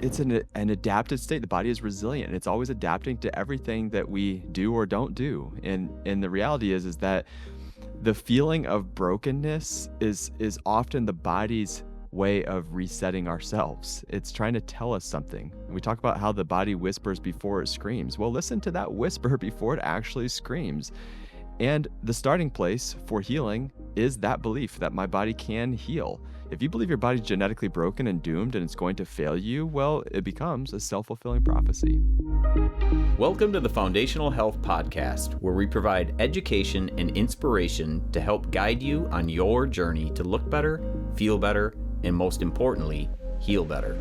it's an adapted state. The body is resilient. It's always adapting to everything that we do or don't do. And the reality is that the feeling of brokenness is often the body's way of resetting ourselves. It's trying to tell us something. We talk about how the body whispers before it screams. Well, listen to that whisper before it actually screams. And the starting place for healing is that belief that my body can heal. If you believe your body's genetically broken and doomed and it's going to fail you, well, it becomes a self-fulfilling prophecy. Welcome to the Foundational Health Podcast, where we provide education and inspiration to help guide you on your journey to look better, feel better, and most importantly, heal better.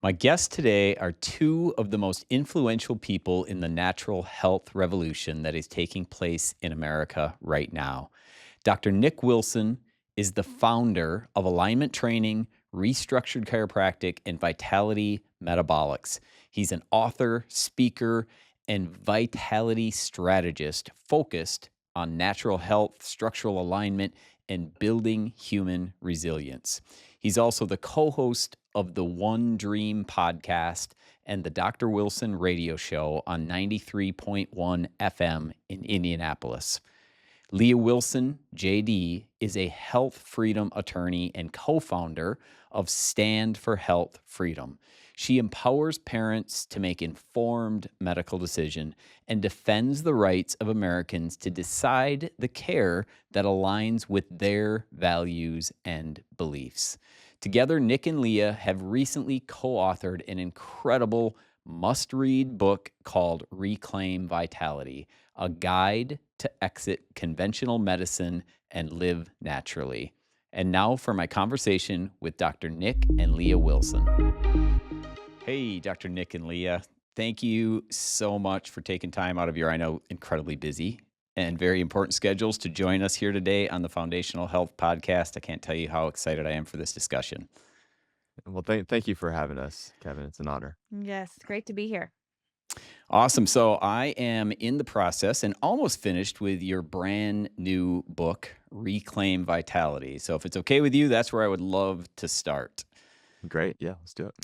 My guests today are two of the most influential people in the natural health revolution that is taking place in America right now. Dr. Nick Wilson is the founder of Alignment Training, Restructured Chiropractic, and Vitality Metabolics. He's an author, speaker, and vitality strategist focused on natural health, structural alignment, and building human resilience. He's also the co-host of the One Dream podcast and the Dr. Wilson radio show on 93.1 FM in Indianapolis. Leah Wilson, JD, is a health freedom attorney and co-founder of Stand for Health Freedom. She empowers parents to make informed medical decisions and defends the rights of Americans to decide the care that aligns with their values and beliefs. Together, Nick and Leah have recently co-authored an incredible must-read book called Reclaim Vitality, a guide to exit conventional medicine and live naturally. And now for my conversation with Dr. Nick and Leah Wilson. Hey, Dr. Nick and Leah, thank you so much for taking time out of your, I know, incredibly busy and very important schedules to join us here today on the Foundational Health Podcast. I can't tell you how excited I am for this discussion. Well, thank you for having us, Kevin. It's an honor. Yes, great to be here. Awesome. So I am in the process and almost finished with your brand new book, Reclaim Vitality. So if it's okay with you, that's where I would love to start. Great. Yeah, let's do it.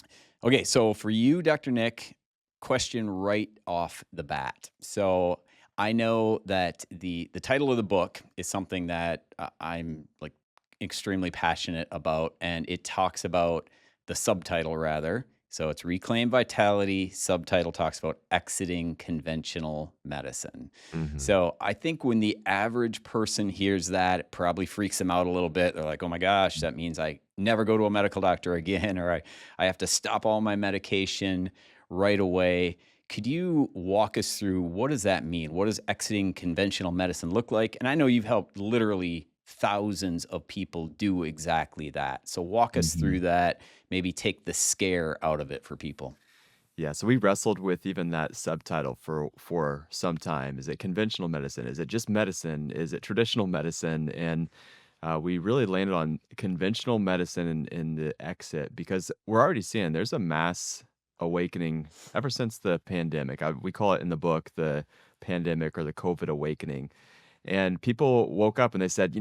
Okay. So for you, Dr. Nick, question right off the bat. So I know that the title of the book is something that I'm like extremely passionate about, and it talks about the subtitle rather. So it's Reclaim Vitality. Subtitle talks about exiting conventional medicine. Mm-hmm. So I think when the average person hears that, it probably freaks them out a little bit. They're like, oh my gosh, that means I never go to a medical doctor again, or I have to stop all my medication right away. Could you walk us through what does that mean? What does exiting conventional medicine look like? And I know you've helped literally thousands of people do exactly that. So walk us through that, maybe take the scare out of it for people. Yeah, so we wrestled with even that subtitle for some time. Is it conventional medicine? Is it just medicine? Is it traditional medicine? And we really landed on conventional medicine in the exit because we're already seeing there's a mass awakening ever since the pandemic. We call it in the book the pandemic or the COVID awakening. And people woke up and they said,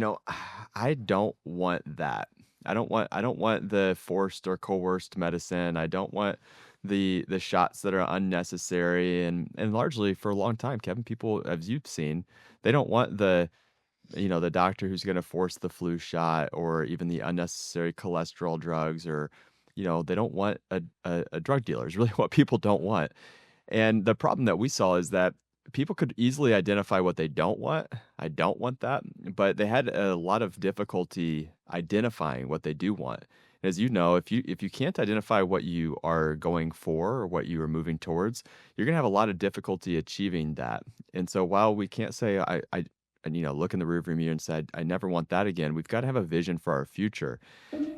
I don't want that. I don't want the forced or coerced medicine. I don't want the shots that are unnecessary. And largely for a long time, Kevin, people, as you've seen, they don't want the doctor who's going to force the flu shot or even the unnecessary cholesterol drugs or, they don't want a drug dealer is really what people don't want. And the problem that we saw is that people could easily identify what they don't want. I don't want that. But they had a lot of difficulty identifying what they do want. As you know, if you can't identify what you are going for or what you are moving towards, you're going to have a lot of difficulty achieving that. And so while we can't say, I look in the rearview mirror and said, I never want that again, we've got to have a vision for our future.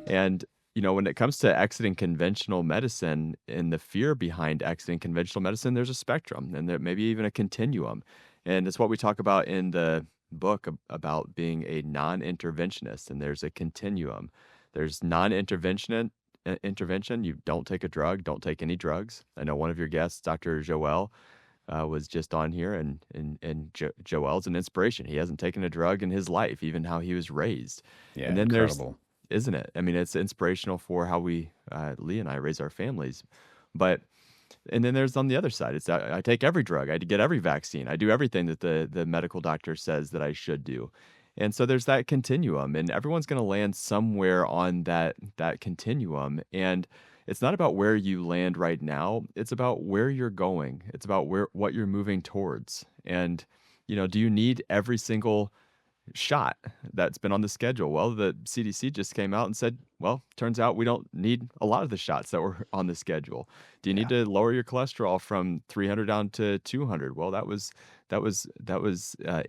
And when it comes to exiting conventional medicine and the fear behind exiting conventional medicine, there's a spectrum and there maybe even a continuum. And it's what we talk about in the book about being a non-interventionist. And there's a continuum. There's non-intervention. You don't take a drug, don't take any drugs. I know one of your guests, Dr. Joel, was just on here, and Joel's an inspiration. He hasn't taken a drug in his life, even how he was raised. Yeah, and then incredible. isn't it? I mean, it's inspirational for how Lee and I raise our families. But and then there's on the other side, it's I take every drug, I get every vaccine, I do everything that the medical doctor says that I should do. And so there's that continuum, and everyone's gonna land somewhere on that continuum, and it's not about where you land right now, it's about where you're going. It's about where what you're moving towards. And, do you need every single shot that's been on the schedule? Well, the CDC just came out and said, well, turns out we don't need a lot of the shots that were on the schedule. Do you need Yeah. to lower your cholesterol from 300 down to 200? Well, that was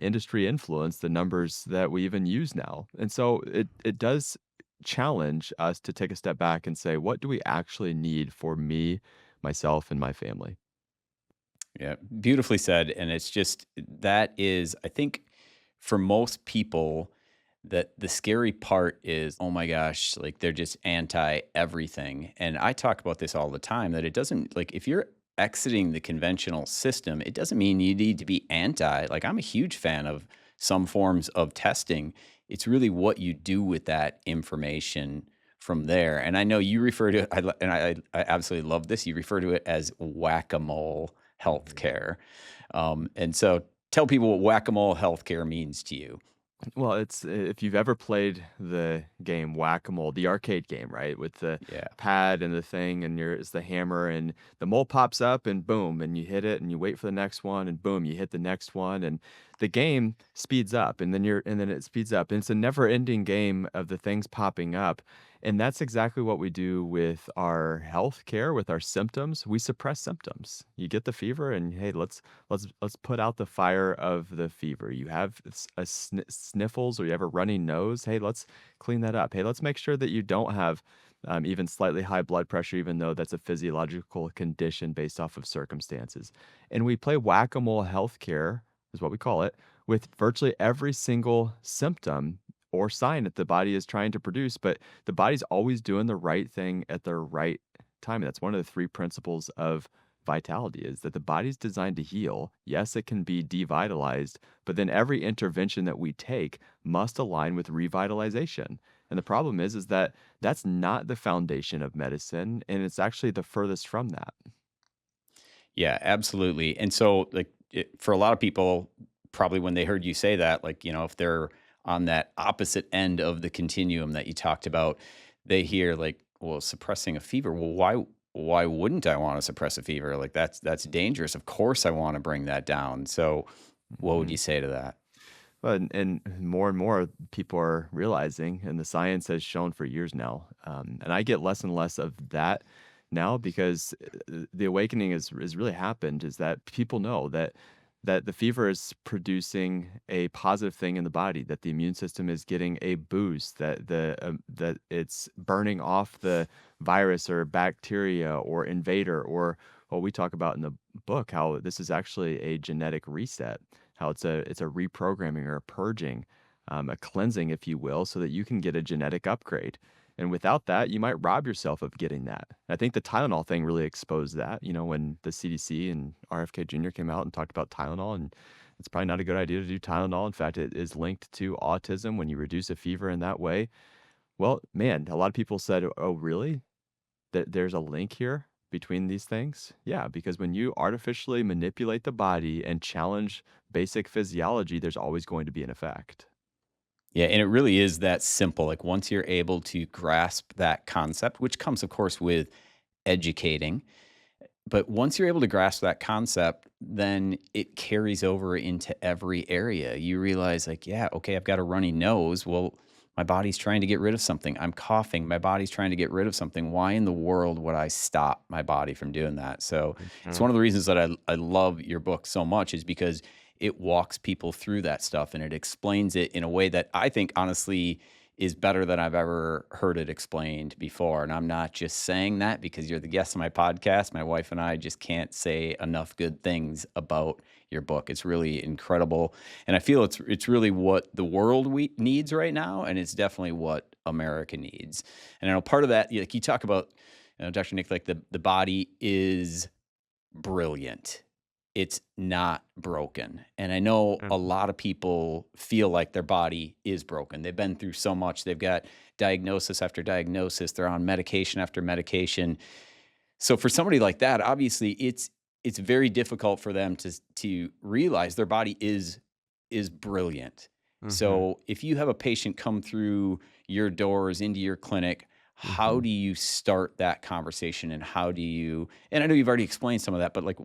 industry influence, the numbers that we even use now. And so it does challenge us to take a step back and say, what do we actually need for me, myself, and my family? Yeah, beautifully said. And it's just that is, I think, for most people, that the scary part is, oh my gosh, like they're just anti everything. And I talk about this all the time that it doesn't like if you're exiting the conventional system, it doesn't mean you need to be anti. Like I'm a huge fan of some forms of testing. It's really what you do with that information from there. And I know you refer to I absolutely love this. You refer to it as whack-a-mole healthcare. And so tell people what whack-a-mole healthcare means to you. Well, it's if you've ever played the game Whack-A-Mole, the arcade game, right? With the Yeah. pad and the thing, and it's the hammer, and the mole pops up, and boom, and you hit it, and you wait for the next one, and boom, you hit the next one, and the game speeds up, and then it speeds up, and it's a never-ending game of the things popping up, and that's exactly what we do with our health care, with our symptoms. We suppress symptoms. You get the fever, and hey, let's put out the fire of the fever. You have sniffles or you have a runny nose. Hey, let's clean that up. Hey, let's make sure that you don't have even slightly high blood pressure, even though that's a physiological condition based off of circumstances. And we play whack-a-mole healthcare, is what we call it, with virtually every single symptom or sign that the body is trying to produce, but the body's always doing the right thing at the right time. That's one of the three principles of vitality, is that the body's designed to heal. Yes, it can be devitalized, but then every intervention that we take must align with revitalization. And the problem is that that's not the foundation of medicine, and it's actually the furthest from that. Yeah, absolutely. And so, like, for a lot of people, probably when they heard you say that, like, if they're on that opposite end of the continuum that you talked about, they hear like, well, suppressing a fever. Well, why wouldn't I want to suppress a fever? Like that's dangerous. Of course I want to bring that down. So what would Mhm. you say to that? But and more and more people are realizing, and the science has shown for years now. And I get less and less of that now because the awakening is really happened. Is that people know that the fever is producing a positive thing in the body, that the immune system is getting a boost, that it's burning off the virus or bacteria or invader, or what we talk about in the book, how this is actually a genetic reset, how it's a reprogramming or a purging, a cleansing, if you will, so that you can get a genetic upgrade. And without that, you might rob yourself of getting that. I think the Tylenol thing really exposed that, when the CDC and RFK Jr. came out and talked about Tylenol, and it's probably not a good idea to do Tylenol. In fact, it is linked to autism when you reduce a fever in that way. Well, man, a lot of people said, "Oh, really? That there's a link here between these things?" Yeah, because when you artificially manipulate the body and challenge basic physiology, there's always going to be an effect. Yeah, and it really is that simple. Like once you're able to grasp that concept, which comes, of course, with educating, but once you're able to grasp that concept, then it carries over into every area. You realize, like, yeah, okay, I've got a runny nose. Well, my body's trying to get rid of something. I'm coughing. My body's trying to get rid of something. Why in the world would I stop my body from doing that? So it's one Mhm. of the reasons that I love your book so much is because it walks people through that stuff and it explains it in a way that I think, honestly, is better than I've ever heard it explained before. And I'm not just saying that because you're the guest on my podcast. My wife and I just can't say enough good things about your book. It's really incredible. And I feel it's really what the world needs right now. And it's definitely what America needs. And I know part of that, like you talk about, Dr. Nick, like the body is brilliant. it's not broken. And I know a Mhm. lot of people feel like their body is broken. They've been through so much. They've got diagnosis after diagnosis. They're on medication after medication. So for somebody like that, obviously it's very difficult for them to realize their body is brilliant. Mhm. So if you have a patient come through your doors into your clinic, how Mhm. do you start that conversation and how do you, and I know you've already explained some of that, but like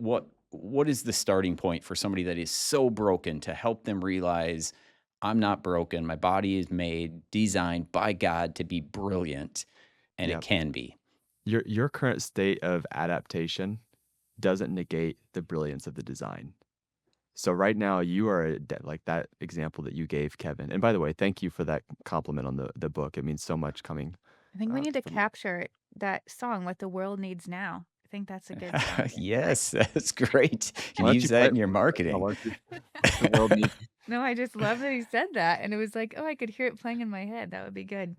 what is the starting point for somebody that is so broken to help them realize I'm not broken. My body is made, designed by God to be brilliant, and it Yep. can be. Your current state of adaptation doesn't negate the brilliance of the design. So right now you are like that example that you gave, Kevin. And by the way, thank you for that compliment on the book. It means so much coming I think we need to from capture that song, "What the World Needs Now." I think that's a good song to play. Yes, that's great. You can Why don't use you that play it in your for us right now? marketing. Why don't you what the world needs. No, I just love that he said that, and it was like, "Oh, I could hear it playing in my head." That would be good.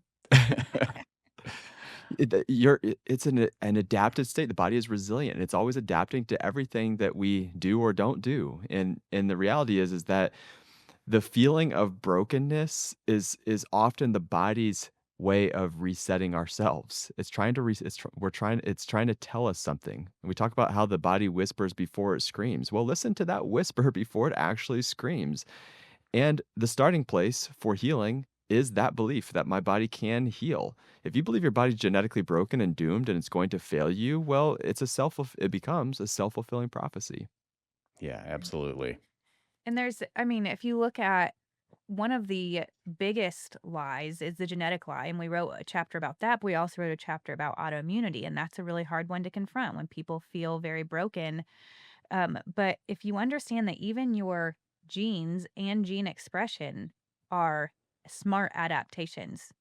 It's an adapted state. The body is resilient. It's always adapting to everything that we do or don't do. And the reality is that the feeling of brokenness is often the body's way of resetting ourselves. It's trying to it's trying to tell us something. And we talk about how the body whispers before it screams. Well, listen to that whisper before it actually screams. And the starting place for healing is that belief that my body can heal. If you believe your body's genetically broken and doomed and it's going to fail you, well, it becomes a self-fulfilling prophecy. Yeah, absolutely. And there's I mean, if you look at one of the biggest lies is the genetic lie, and we wrote a chapter about that, but we also wrote a chapter about autoimmunity, and that's a really hard one to confront when people feel very broken. But if you understand that even your genes and gene expression are smart adaptations.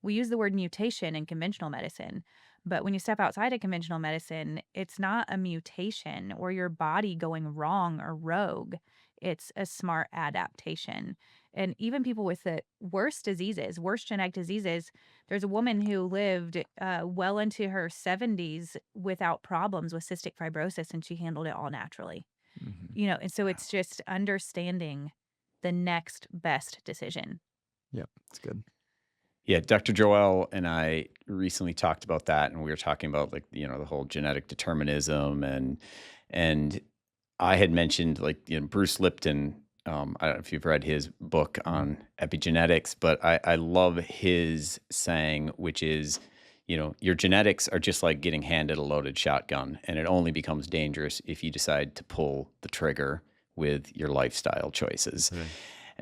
We use the word mutation in conventional medicine, but when you step outside of conventional medicine, it's not a mutation or your body going wrong or rogue. It's a smart adaptation. And even people with the worst diseases, worst genetic diseases, there's a woman who lived well into her 70s without problems with cystic fibrosis, and she handled it all naturally. Mhm. And so it's just understanding the next best decision. Yep, it's good. Yeah, Dr. Joel and I recently talked about that, and we were talking about like the whole genetic determinism, and I had mentioned like Bruce Lipton. I don't know if you've read his book Mhm. on epigenetics, but I love his saying, which is, your genetics are just like getting handed a loaded shotgun, and it only becomes dangerous if you decide to pull the trigger with your lifestyle choices. Right.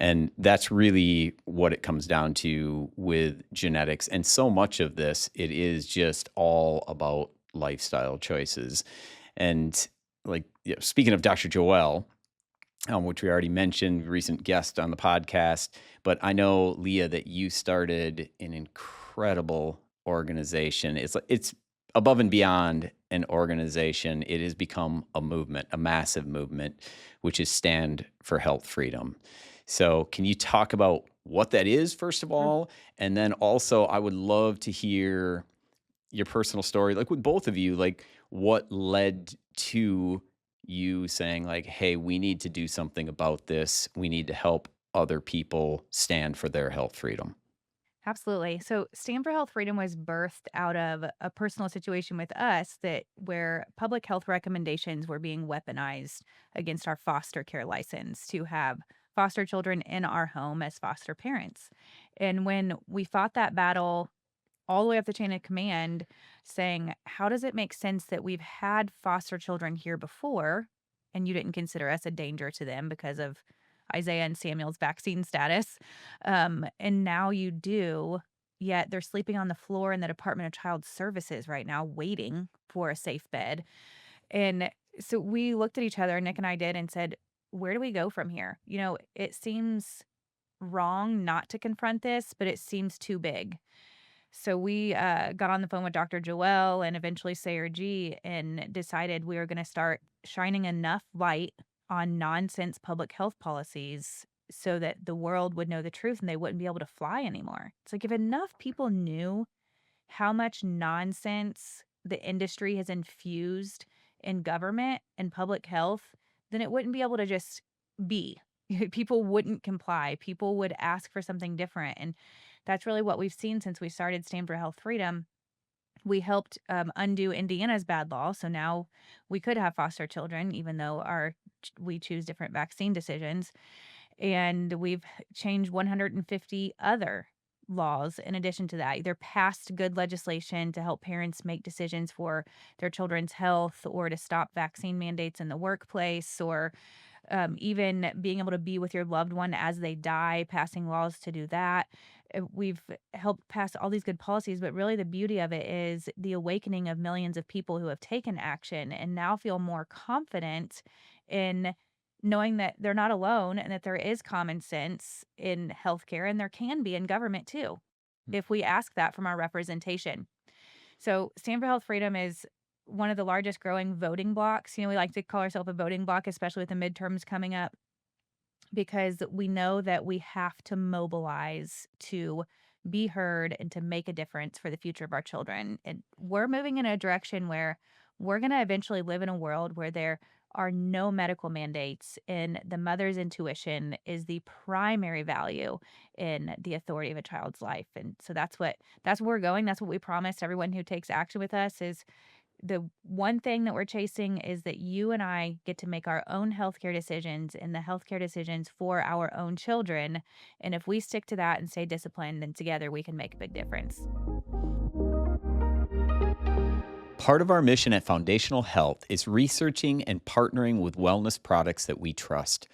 And that's really what it comes down to with genetics. And so much of this, it is just all about lifestyle choices. And like, speaking of Dr. Joel, which we already mentioned, recent guest on the podcast, but I know, Leah, that you started an incredible organization. It's above and beyond an organization. It has become a movement, a massive movement, which is Stand for Health Freedom. So, can you talk about what that is, first of all? And then also, I would love to hear your personal story, like with both of you, like what led to you saying, like, hey, we need to do something about this. We need to help other people stand for their health freedom. Absolutely. So Stand for Health Freedom was birthed out of a personal situation with us that where public health recommendations were being weaponized against our foster care license to have foster children in our home as foster parents. And when we fought that battle all the way up the chain of command, saying, how does it make sense that we've had foster children here before and you didn't consider us a danger to them because of Isaiah and Samuel's vaccine status? And now you do, yet they're sleeping on the floor in the Department of Child Services right now, waiting for a safe bed. And so we looked at each other, Nick and I did, and said, where do we go from here? It seems wrong not to confront this, but it seems too big. So we got on the phone with Dr. Joel and eventually Sayer G and decided we were going to start shining enough light on nonsense public health policies so that the world would know the truth and they wouldn't be able to fly anymore. It's like if enough people knew how much nonsense the industry has infused in government and public health, then it wouldn't be able to just be. People wouldn't comply. People would ask for something different. And that's really what we've seen since we started Stand for Health Freedom. We helped undo Indiana's bad law. So now we could have foster children, even though we choose different vaccine decisions. And we've changed 150 other laws in addition to that, either passed good legislation to help parents make decisions for their children's health or to stop vaccine mandates in the workplace or even being able to be with your loved one as they die, passing laws to do that. We've helped pass all these good policies, but really the beauty of it is the awakening of millions of people who have taken action and now feel more confident in knowing that they're not alone and that there is common sense in healthcare and there can be in government too, if we ask that from our representation. So, Stand for Health Freedom is one of the largest growing voting blocks. We like to call ourselves a voting block, especially with the midterms coming up, because we know that we have to mobilize to be heard and to make a difference for the future of our children. And we're moving in a direction where we're going to eventually live in a world where there are no medical mandates and the mother's intuition is the primary value in the authority of a child's life. And so that's where we're going. That's what we promised everyone who takes action with us is the one thing that we're chasing is that you and I get to make our own healthcare decisions and the healthcare decisions for our own children. And if we stick to that and stay disciplined, then together we can make a big difference. Part of our mission at Foundational Health is researching and partnering with wellness products that we trust.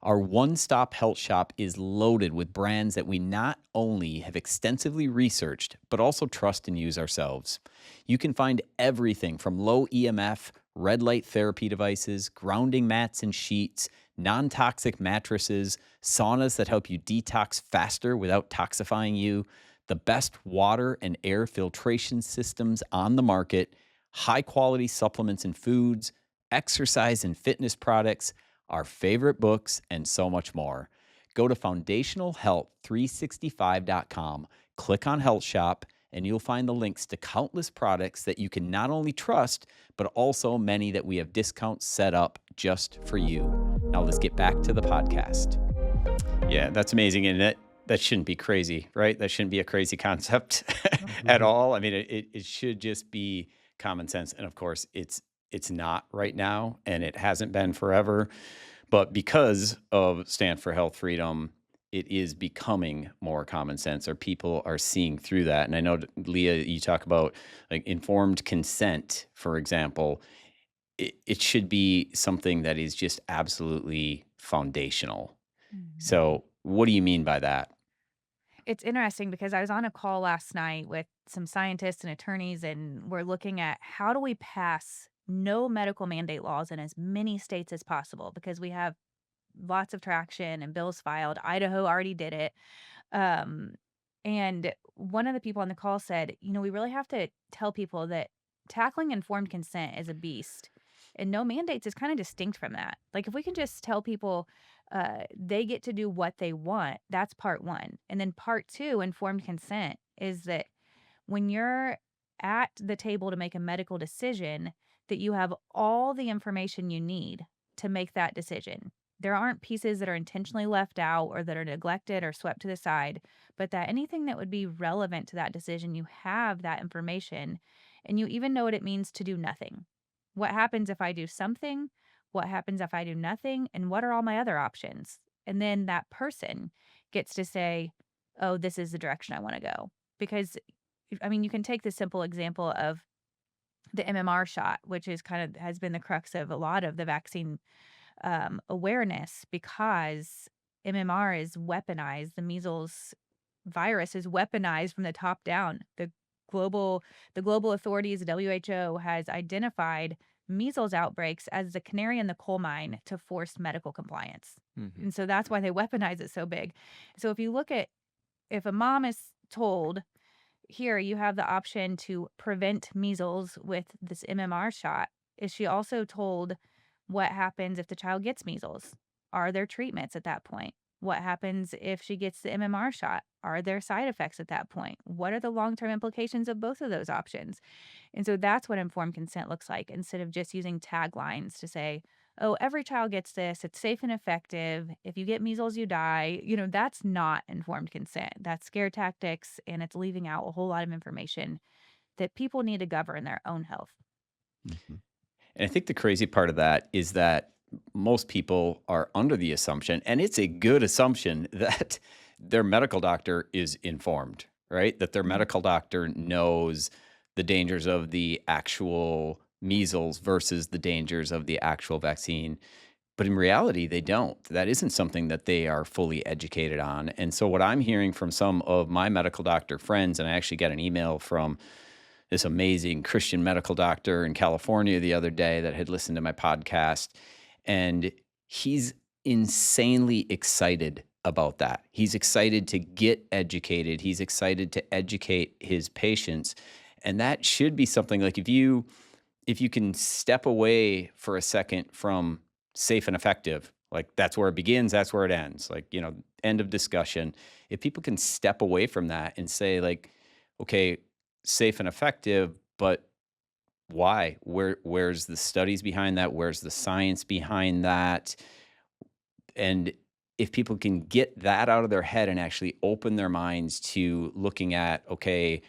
Our one-stop health shop is loaded with brands that we not only have extensively researched, but also trust and use ourselves. You can find everything from low EMF, red light therapy devices, grounding mats and sheets, non-toxic mattresses, saunas that help you detox faster without toxifying you, the best water and air filtration systems on the market, high-quality supplements and foods, exercise and fitness products, our favorite books, and so much more. Go to foundationalhealth365.com, click on Health Shop, and you'll find the links to countless products that you can not only trust, but also many that we have discounts set up just for you. Now let's get back to the podcast. Yeah, that's amazing. And that shouldn't be crazy, right? That shouldn't be a crazy concept at all. I mean, it should just be common sense. And of course, it's not right now, and it hasn't been forever. But because of Stand for Health Freedom, it is becoming more common sense, or people are seeing through that. And I know, Leah, you talk about like informed consent, for example. It should be something that is just absolutely foundational. Mhm. So what do you mean by that? It's interesting because I was on a call last night with some scientists and attorneys, and we're looking at how do we pass no medical mandate laws in as many states as possible because we have lots of traction and bills filed. Idaho already did it. Um, and one of the people on the call said, we really have to tell people that tackling informed consent is a beast. And no mandates is kind of distinct from that. Like, if we can just tell people they get to do what they want, that's part one. And then part two, informed consent, is that when you're at the table to make a medical decision, that you have all the information you need to make that decision. There aren't pieces that are intentionally left out or that are neglected or swept to the side, but that anything that would be relevant to that decision, you have that information and you even know what it means to do nothing. What happens if I do something? What happens if I do nothing? And what are all my other options? And then that person gets to say, oh, this is the direction I want to go. Because, I mean, you can take the simple example of the MMR shot, which is kind of has been the crux of a lot of the vaccine awareness because MMR is weaponized. The measles virus is weaponized from the top down. Global the global authorities, the WHO, has identified measles outbreaks as the canary in the coal mine to force medical compliance. Mhm. And so that's why they weaponize it so big. So if you look at if a mom is told, here you have the option to prevent measles with this MMR shot, is she also told what happens if the child gets measles? Are there treatments at that point? What happens if she gets the MMR shot? Are there side effects at that point? What are the long term implications of both of those options? And so that's what informed consent looks like instead of just using taglines to say, oh, every child gets this, it's safe and effective. If you get measles, you die. That's not informed consent. That's scare tactics, and it's leaving out a whole lot of information that people need to govern their own health. Mhm. And I think the crazy part of that is that most people are under the assumption, and it's a good assumption, that their medical doctor is informed, right? That their Mhm. medical doctor knows the dangers of the actual measles versus the dangers of the actual vaccine. But in reality, they don't. That isn't something that they are fully educated on. And so, what I'm hearing from some of my medical doctor friends, and I actually got an email from this amazing Christian medical doctor in California the other day that had listened to my podcast. And he's insanely excited about that. He's excited to get educated. He's excited to educate his patients. And that should be something like if you can step away for a second from safe and effective, like that's where it begins, that's where it ends. Like, end of discussion. If people can step away from that and say, like, okay, safe and effective, but why? Where's the studies behind that? Where's the science behind that? And if people can get that out of their head and actually open their minds to looking at, okay,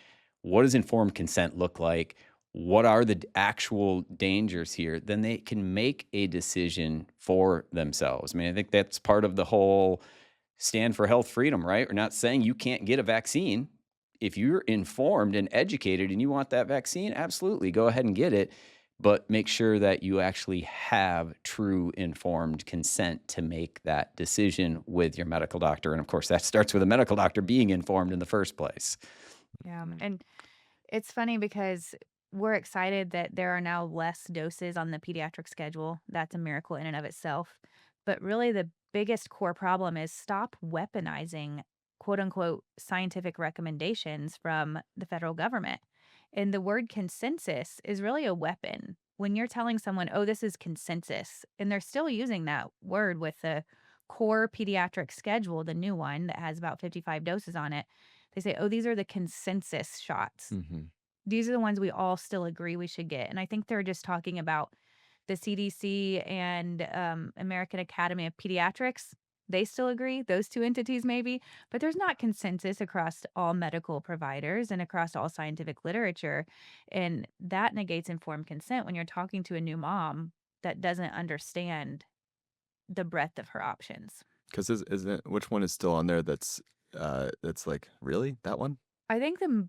what does informed consent look like? What are the actual dangers here? Then they can make a decision for themselves. I mean, I think that's part of the whole stand for health freedom, right? We're not saying you can't get a vaccine. If you're informed and educated and you want that vaccine, absolutely go ahead and get it. But make sure that you actually have true informed consent to make that decision with your medical doctor. And of course, that starts with a medical doctor being informed in the first place. Yeah. And it's funny because we're excited that there are now less doses on the pediatric schedule. That's a miracle in and of itself. But really, the biggest core problem is stop weaponizing quote unquote scientific recommendations from the federal government. And the word consensus is really a weapon. When you're telling someone, oh, this is consensus, and they're still using that word with the core pediatric schedule, the new one that has about 55 doses on it, they say, oh, these are the consensus shots. Mhm. These are the ones we all still agree we should get, and I think they're just talking about the CDC and, American Academy of Pediatrics. They still agree, those 2 entities maybe, but there's not consensus across all medical providers and across all scientific literature, and that negates informed consent when you're talking to a new mom that doesn't understand the breadth of her options. 'Cause isn't which one is still on there that's like, "Really? That one?" I think the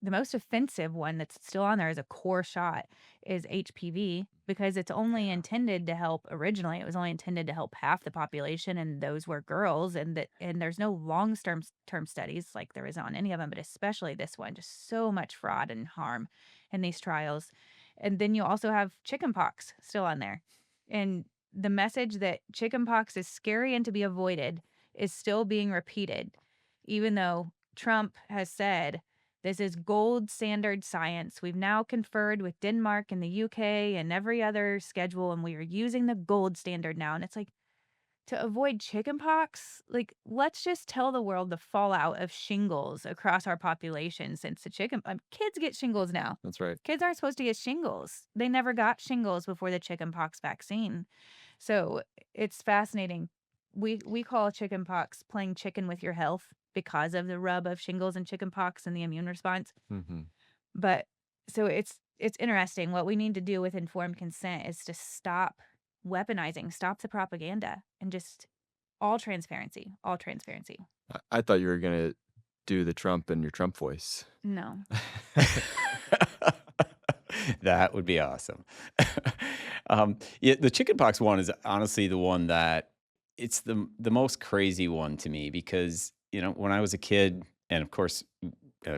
most offensive one that's still on there as a core shot is HPV because it's only Yeah. intended to help originally, it was only intended to help half the population, and those were girls, and there's no long term studies like there is on any of them, but especially this one, just so much fraud and harm in these trials. And then you also have chickenpox still on there. And the message that chickenpox is scary and to be avoided is still being repeated, even though Trump has said this is gold standard science. We've now conferred with Denmark and the UK and every other schedule, and we are using the gold standard now. And it's like, to avoid chickenpox, like, let's just tell the world the fallout of shingles across our population since kids get shingles now. That's right. Kids aren't supposed to get shingles. They never got shingles before the chickenpox vaccine. So it's fascinating. We call chickenpox playing chicken with your health because of the rub of shingles and chickenpox and the immune response. Mhm. But so it's interesting. What we need to do with informed consent is to stop weaponizing, stop the propaganda, and just all transparency, all transparency. I thought you were gonna do the Trump in your Trump voice. No. That would be awesome. Yeah, the chickenpox one is honestly the one that it's the most crazy one to me because when I was a kid, and of course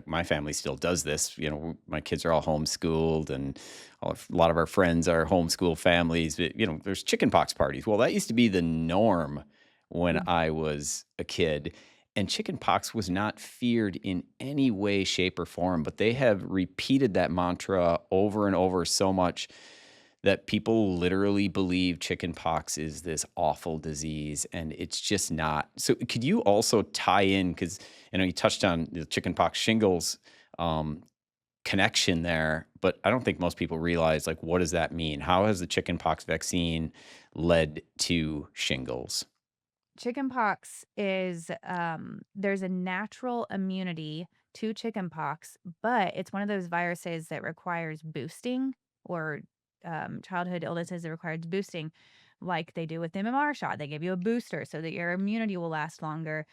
my family still does this. My kids are all homeschooled, and a lot of our friends are homeschool families. But, there's chickenpox parties. Well, that used to be the norm when Mm. I was a kid. And chickenpox was not feared in any way, shape, or form, but they have repeated that mantra over and over so much that people literally believe chickenpox is this awful disease, and it's just not. So, could you also tie in, because you touched on the chickenpox shingles. Um, connection there, but I don't think most people realize, like, what does that mean? How has the chickenpox vaccine led to shingles? Chickenpox is there's a natural immunity to chickenpox, but it's one of those viruses that requires boosting or childhood illnesses that requires boosting, like they do with the MMR shot. They give you a booster so that your immunity will last longer.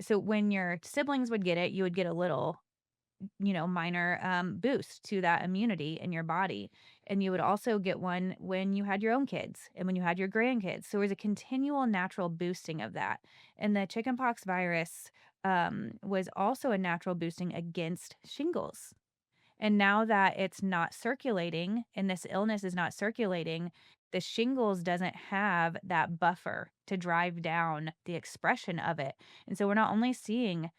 So when your siblings would get it, you would get a little minor boost to that immunity in your body. And you would also get one when you had your own kids and when you had your grandkids. So it was a continual natural boosting of that. And the chickenpox virus was also a natural boosting against shingles. And now that it's not circulating and this illness is not circulating, the shingles doesn't have that buffer to drive down the expression of it. And so we're not only seeing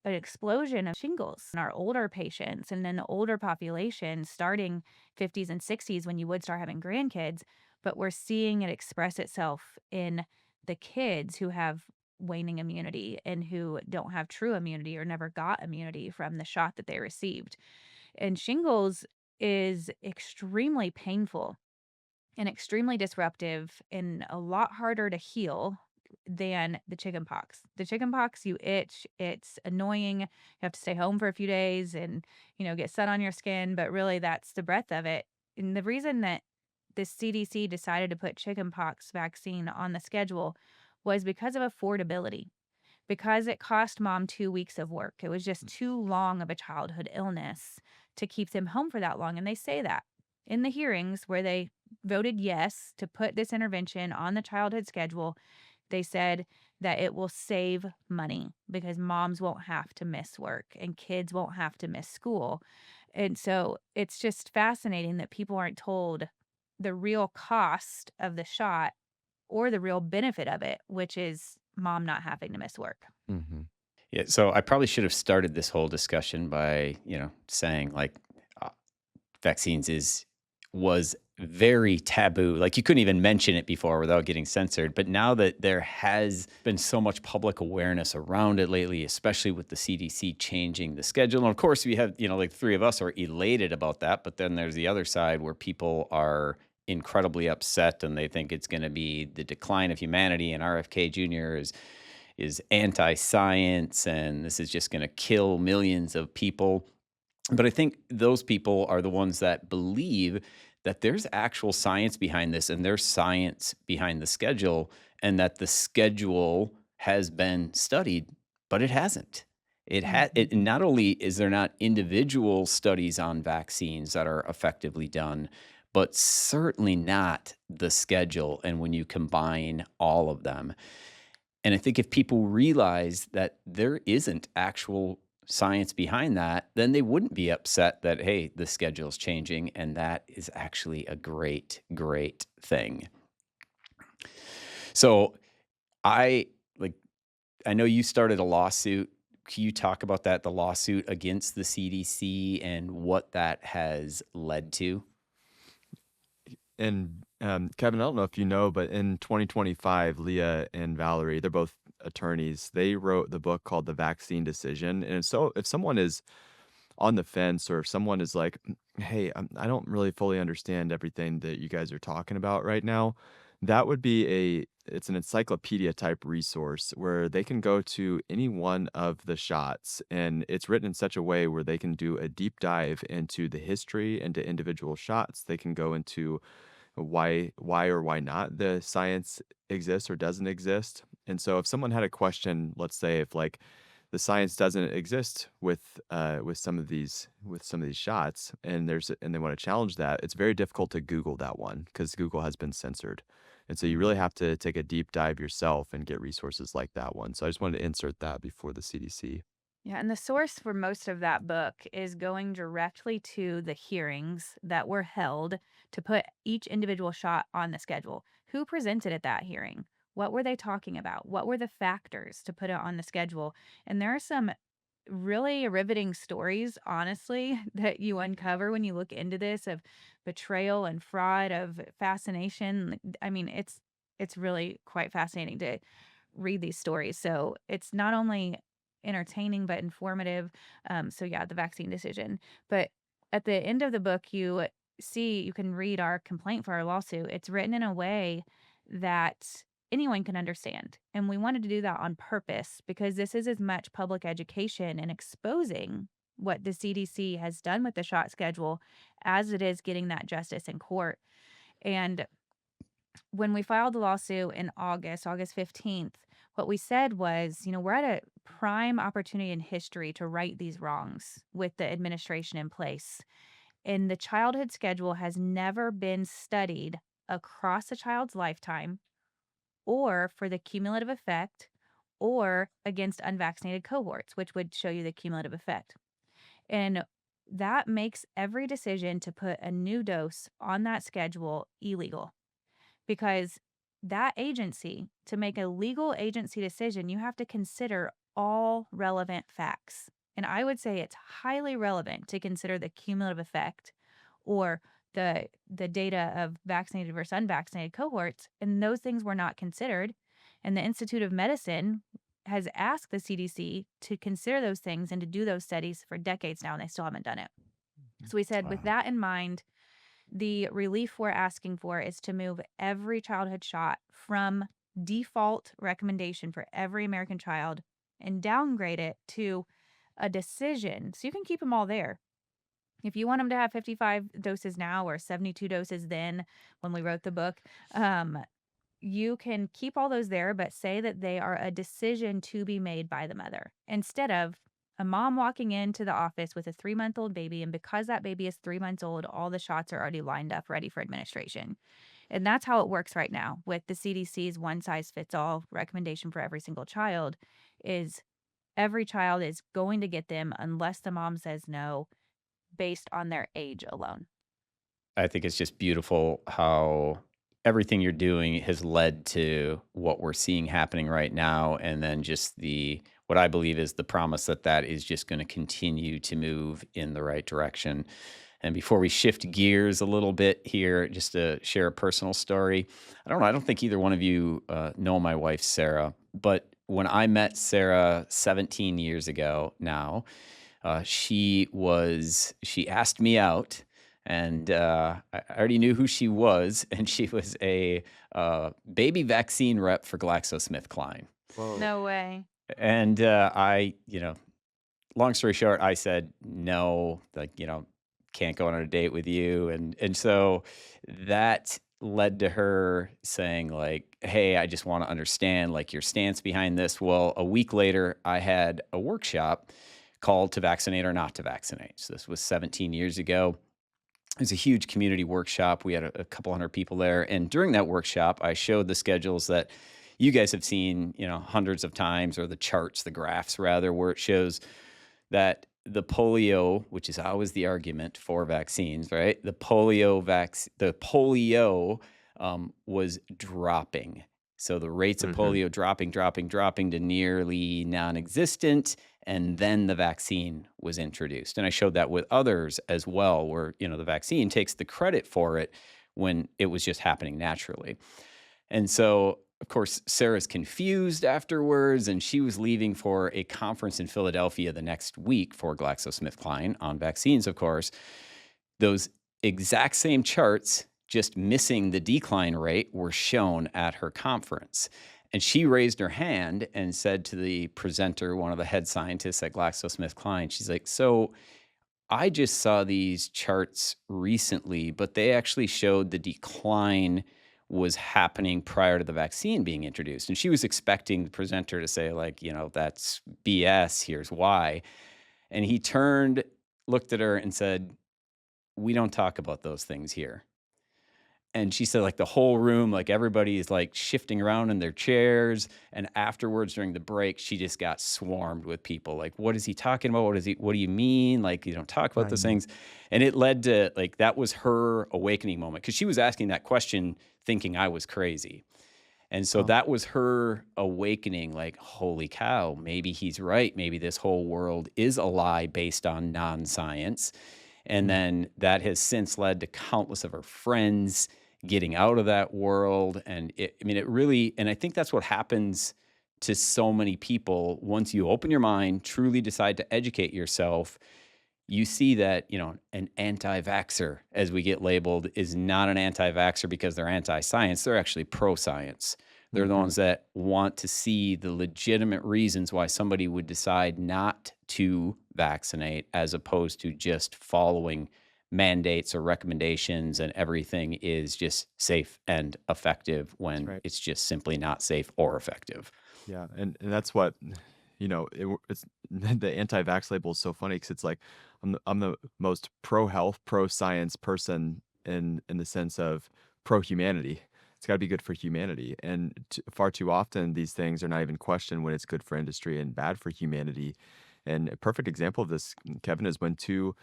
an explosion of shingles in our older patients and then the older population starting 50s and 60s when you would start having grandkids, but we're seeing it express itself in the kids who have waning immunity and who don't have true immunity or never got immunity from the shot that they received. And shingles is extremely painful and extremely disruptive and a lot harder to heal than the chickenpox. The chickenpox, you itch, it's annoying. You have to stay home for a few days and, get sun on your skin, but really that's the breadth of it. And the reason that the CDC decided to put chickenpox vaccine on the schedule was because of affordability, because it cost mom 2 weeks of work. It was just too long of a childhood illness to keep them home for that long. And they say that in the hearings where they voted yes to put this intervention on the childhood schedule, they said that it will save money because moms won't have to miss work and kids won't have to miss school. And so it's just fascinating that people aren't told the real cost of the shot or the real benefit of it, which is mom not having to miss work. Mhm. Yeah, so I probably should have started this whole discussion by, saying like uh, vaccines is was very taboo. Like you couldn't even mention it before without getting censored. But now that there has been so much public awareness around it lately, especially with the CDC changing the schedule. And of course, we have, like three of us are elated about that. But then there's the other side where people are incredibly upset and they think it's going to be the decline of humanity. And RFK Jr. is anti-science and this is just going to kill millions of people. But I think those people are the ones that believe that there's actual science behind this and there's science behind the schedule, and that the schedule has been studied, but it hasn't. It Mhm. not only is there not individual studies on vaccines that are effectively done, but certainly not the schedule. And when you combine all of them, and I think if people realize that there isn't actual science behind that, then they wouldn't be upset that, hey, the schedule's changing. And that is actually a great, great thing. So I like, I know you started a lawsuit. Can you talk about that, the lawsuit against the CDC and what that has led to? And, Kevin, I don't know if you know, but in 2025, Leah and Valerie, they're both attorneys. They wrote the book called The Vaccine Decision. And so if someone is on the fence or if someone is like, Hey, I don't really fully understand everything that you guys are talking about right now," that would be it's an encyclopedia type resource where they can go to any one of the shots, and it's written in such a way where they can do a deep dive into the history, into individual shots. They can go into why or why not the science exists or doesn't exist. And so if someone had a question, let's say if like the science doesn't exist with some of these shots, and they want to challenge that, it's very difficult to Google that one because Google has been censored. And so you really have to take a deep dive yourself and get resources like that one. So I just wanted to insert that before the CDC. Yeah, and the source for most of that book is going directly to the hearings that were held to put each individual shot on the schedule. Who presented at that hearing? What were they talking about? What were the factors to put it on the schedule? And there are some really riveting stories, honestly, that you uncover when you look into this of betrayal and fraud, of fascination. I mean, it's really quite fascinating to read these stories. So it's not only entertaining but informative. So yeah, the vaccine decision. But at the end of the book, you can read our complaint for our lawsuit. It's written in a way that anyone can understand. And we wanted to do that on purpose because this is as much public education and exposing what the CDC has done with the shot schedule as it is getting that justice in court. And when we filed the lawsuit in August 15th, what we said was, we're at a prime opportunity in history to right these wrongs with the administration in place. And the childhood schedule has never been studied across a child's lifetime or for the cumulative effect or against unvaccinated cohorts, which would show you the cumulative effect. And that makes every decision to put a new dose on that schedule illegal because that agency, to make a legal agency decision, you have to consider all relevant facts. And I would say it's highly relevant to consider the cumulative effect or the data of vaccinated versus unvaccinated cohorts, and those things were not considered. And the Institute of Medicine has asked the CDC to consider those things and to do those studies for decades now, and they still haven't done it. So we said, with Wow. that in mind, the relief we're asking for is to move every childhood shot from default recommendation for every American child and downgrade it to a decision. So you can keep them all there. If you want them to have 55 doses now or 72 doses then when we wrote the book, you can keep all those there, but say that they are a decision to be made by the mother instead of a mom walking into the office with a 3-month-old baby. And because that baby is 3 months old, all the shots are already lined up, ready for administration. And that's how it works right now with the CDC's one size fits all recommendation for every single child is every child is going to get them unless the mom says no based on their age alone. I think it's just beautiful how everything you're doing has led to what we're seeing happening right now. And then just what I believe is the promise that that is just going to continue to move in the right direction. And before we shift gears a little bit here, just to share a personal story, I don't know, I don't think either one of you know my wife, Sarah, but when I met Sarah 17 years ago now, she asked me out, and I already knew who she was, and she was a baby vaccine rep for GlaxoSmithKline. Whoa. No way. And long story short, I said no, like, can't go on a date with you, and so that led to her saying like, hey, I just want to understand like your stance behind this. Well, a week later, I had a workshop called To Vaccinate or Not to Vaccinate. So this was 17 years ago. It was a huge community workshop. We had a couple hundred people there. And during that workshop, I showed the schedules that you guys have seen, hundreds of times, or the charts, the graphs rather, where it shows that the polio, which is always the argument for vaccines, right? The polio was dropping. So the rates of Mhm. polio dropping to nearly non-existent. And then the vaccine was introduced. And I showed that with others as well, where, the vaccine takes the credit for it when it was just happening naturally. And so, of course, Sarah's confused afterwards, and she was leaving for a conference in Philadelphia the next week for GlaxoSmithKline on vaccines, of course. Those exact same charts, just missing the decline rate, were shown at her conference. And she raised her hand and said to the presenter, one of the head scientists at GlaxoSmithKline, she's like, so I just saw these charts recently, but they actually showed the decline was happening prior to the vaccine being introduced. And she was expecting the presenter to say, like, that's BS, here's why. And he turned, looked at her and said, we don't talk about those things here. And she said, like, the whole room, like, everybody is like shifting around in their chairs. And afterwards, during the break, she just got swarmed with people. Like, what is he talking about? What do you mean? Like, you don't talk about I those know. things. And it led to, like, that was her awakening moment, because she was asking that question thinking I was crazy. And so Oh. that was her awakening, like, holy cow, maybe he's right. Maybe this whole world is a lie based on non-science. And Mm. then that has since led to countless of her friends getting out of that world. And it really, and I think that's what happens to so many people, once you open your mind, truly decide to educate yourself, you see that, an anti-vaxxer, as we get labeled, is not an anti-vaxxer because they're anti-science. They're actually pro-science. They're the Mhm. ones that want to see the legitimate reasons why somebody would decide not to vaccinate as opposed to just following mandates or recommendations and everything is just safe and effective That's when right. it's just simply not safe or effective. Yeah, and that's what it's the anti-vax label is so funny because it's like I'm the most pro-health, pro-science person in the sense of pro-humanity. It's got to be good for humanity, and far too often these things are not even questioned when it's good for industry and bad for humanity. And a perfect example of this, Kevin, is when two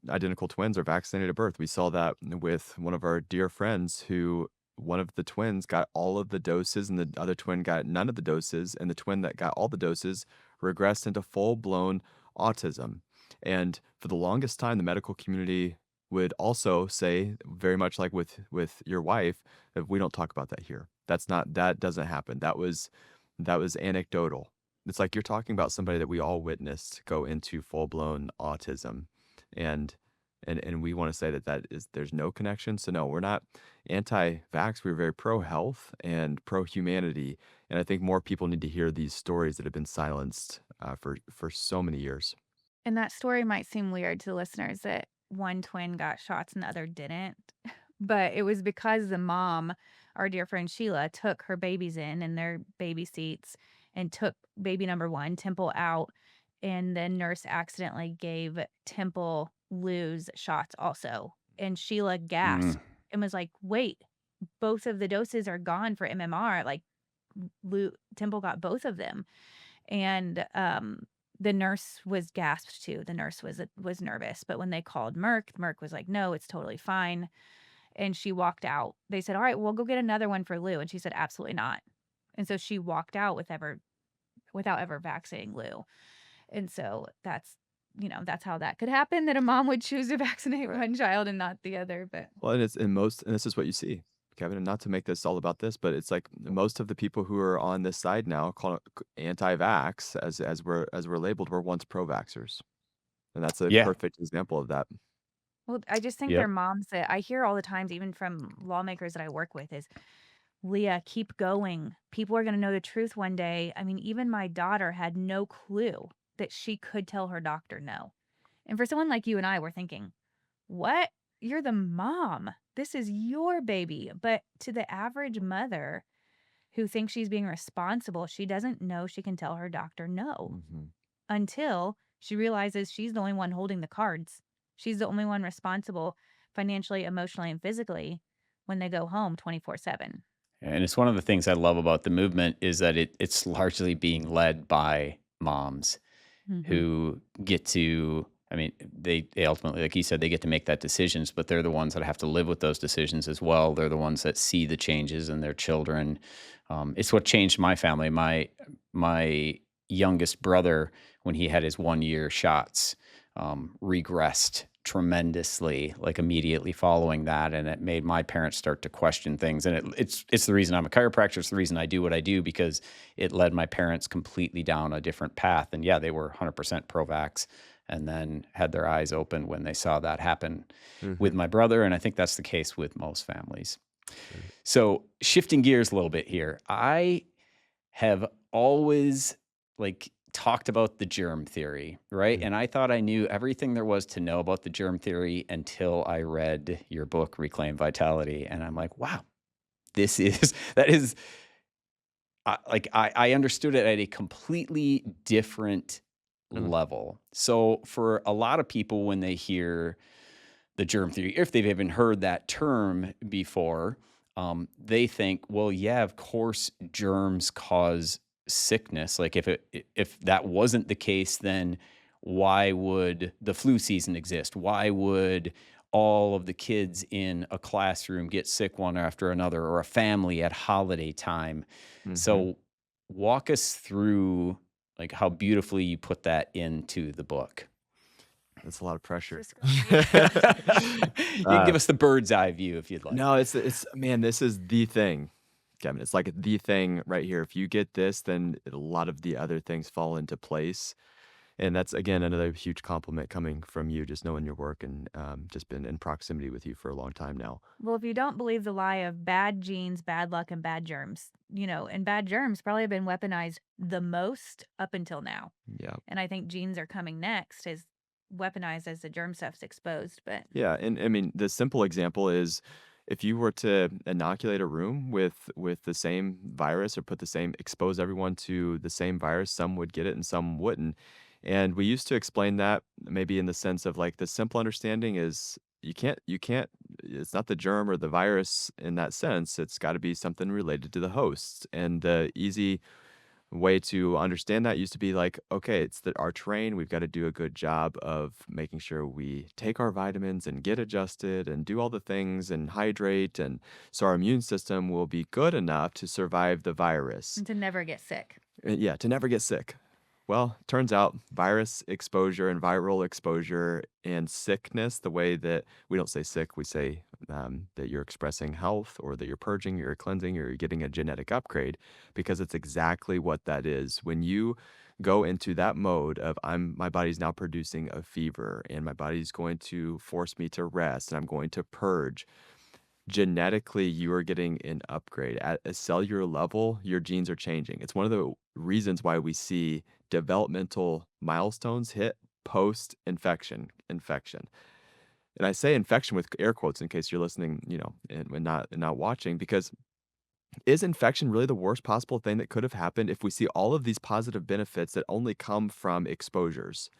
identical twins are vaccinated at birth. We saw that with one of our dear friends who one of the twins got all of the doses and the other twin got none of the doses. And the twin that got all the doses regressed into full blown autism. And for the longest time, the medical community would also say, very much like with your wife, that we don't talk about that here. That doesn't happen. That was anecdotal. It's like you're talking about somebody that we all witnessed go into full blown autism and and we want to say that there's no connection. So no, we're not anti-vax. We're very pro-health and pro-humanity, and I think more people need to hear these stories that have been silenced for so many years. And that story might seem weird to listeners that one twin got shots and the other didn't. But it was because the mom, our dear friend Sheila, took her babies in their baby seats and took baby number one, Temple, out. And the nurse accidentally gave Temple Lou's shots also. And Sheila Mm. gasped and was like, wait, both of the doses are gone for MMR. Like Temple got both of them. And the nurse was gasped too. The nurse was nervous, but when they called Merck was like, "No, it's totally fine." And she walked out. They said, "All right, we'll go get another one for Lou." And she said, "Absolutely not." And so she walked out without ever vaccinating Lou. And so that's how that could happen, that a mom would choose to vaccinate Right. one child and not the other. But Well, and it's in most, and this is what you see, Kevin, and not to make this all about this, but it's like most of the people who are on this side now, call it anti-vax, as we're labeled, were once pro-vaxxers, and that's a Yeah. perfect example of that. well, I just think they're Yep. moms that I hear all the times, even from lawmakers that I work with, is Leah, keep going. People are going to know the truth one day. I mean, even my daughter had no clue that she could tell her doctor no. And for someone like you and I, we're thinking, what? You're the mom. This is your baby. But to the average mother who thinks she's being responsible, she doesn't know she can tell her doctor no Mhm. until she realizes she's the only one holding the cards. She's the only one responsible financially, emotionally, and physically when they go home 24/7. And it's one of the things I love about the movement is that it's largely being led by moms Mhm. who get to, I mean, they ultimately, like you said, they get to make that decisions, but they're the ones that have to live with those decisions as well. They're the ones that see the changes in their children. It's what changed my family. My youngest brother, when he had his 1 year shots, regressed tremendously, like immediately following that, and it made my parents start to question things. And it's the reason I'm a chiropractor. It's the reason I do what I do because it led my parents completely down a different path. And yeah, they were 100% pro-vax, and then had their eyes open when they saw that happen with Mhm. my brother. And I think that's the case with most families. Right. So shifting gears a little bit here, I have always like talked about the germ theory, right? Mm. And I thought I knew everything there was to know about the germ theory until I read your book, Reclaim Vitality. And I'm like, wow, this is, that is, I understood it at a completely different Mhm. level. So for a lot of people, when they hear the germ theory, if they've even heard that term before, they think, well, yeah, of course, germs cause sickness. Like if that wasn't the case, then why would the flu season exist? Why would all of the kids in a classroom get sick one after another, or a family at holiday time? Mhm. So walk us through like how beautifully you put that into the book. That's a lot of pressure. Describe it. You can Uh, give us the bird's eye view if you'd like. no, it's man, this is the thing. Kevin. It's like the thing right here. If you get this, then a lot of the other things fall into place. And that's, again, another huge compliment coming from you, just knowing your work and just been in proximity with you for a long time now. Well, if you don't believe the lie of bad genes, bad luck, and bad germs, and bad germs probably have been weaponized the most up until now. Yeah. And I think genes are coming next as weaponized as the germ stuff's exposed. But Yeah. And I mean, the simple example is if you were to inoculate a room with the same virus or expose everyone to the same virus, some would get it and some wouldn't. And we used to explain that maybe in the sense of like the simple understanding is you can't it's not the germ or the virus in that sense. It's got to be something related to the host. And the easy way to understand that used to be like, okay, it's our terrain. We've got to do a good job of making sure we take our vitamins and get adjusted and do all the things and hydrate. And so our immune system will be good enough to survive the virus. to never get sick. Yeah, to never get sick. Well, turns out virus exposure and viral exposure and sickness, the way that we don't say sick, we say that you're expressing health or that you're purging, you're cleansing, or you're getting a genetic upgrade, because it's exactly what that is. When you go into that mode of my body's now producing a fever and my body's going to force me to rest and I'm going to purge, genetically you are getting an upgrade at a cellular level. Your genes are changing. It's one of the reasons why we see developmental milestones hit post infection. And I say infection with air quotes in case you're listening, and not watching, because is infection really the worst possible thing that could have happened if we see all of these positive benefits that only come from exposures?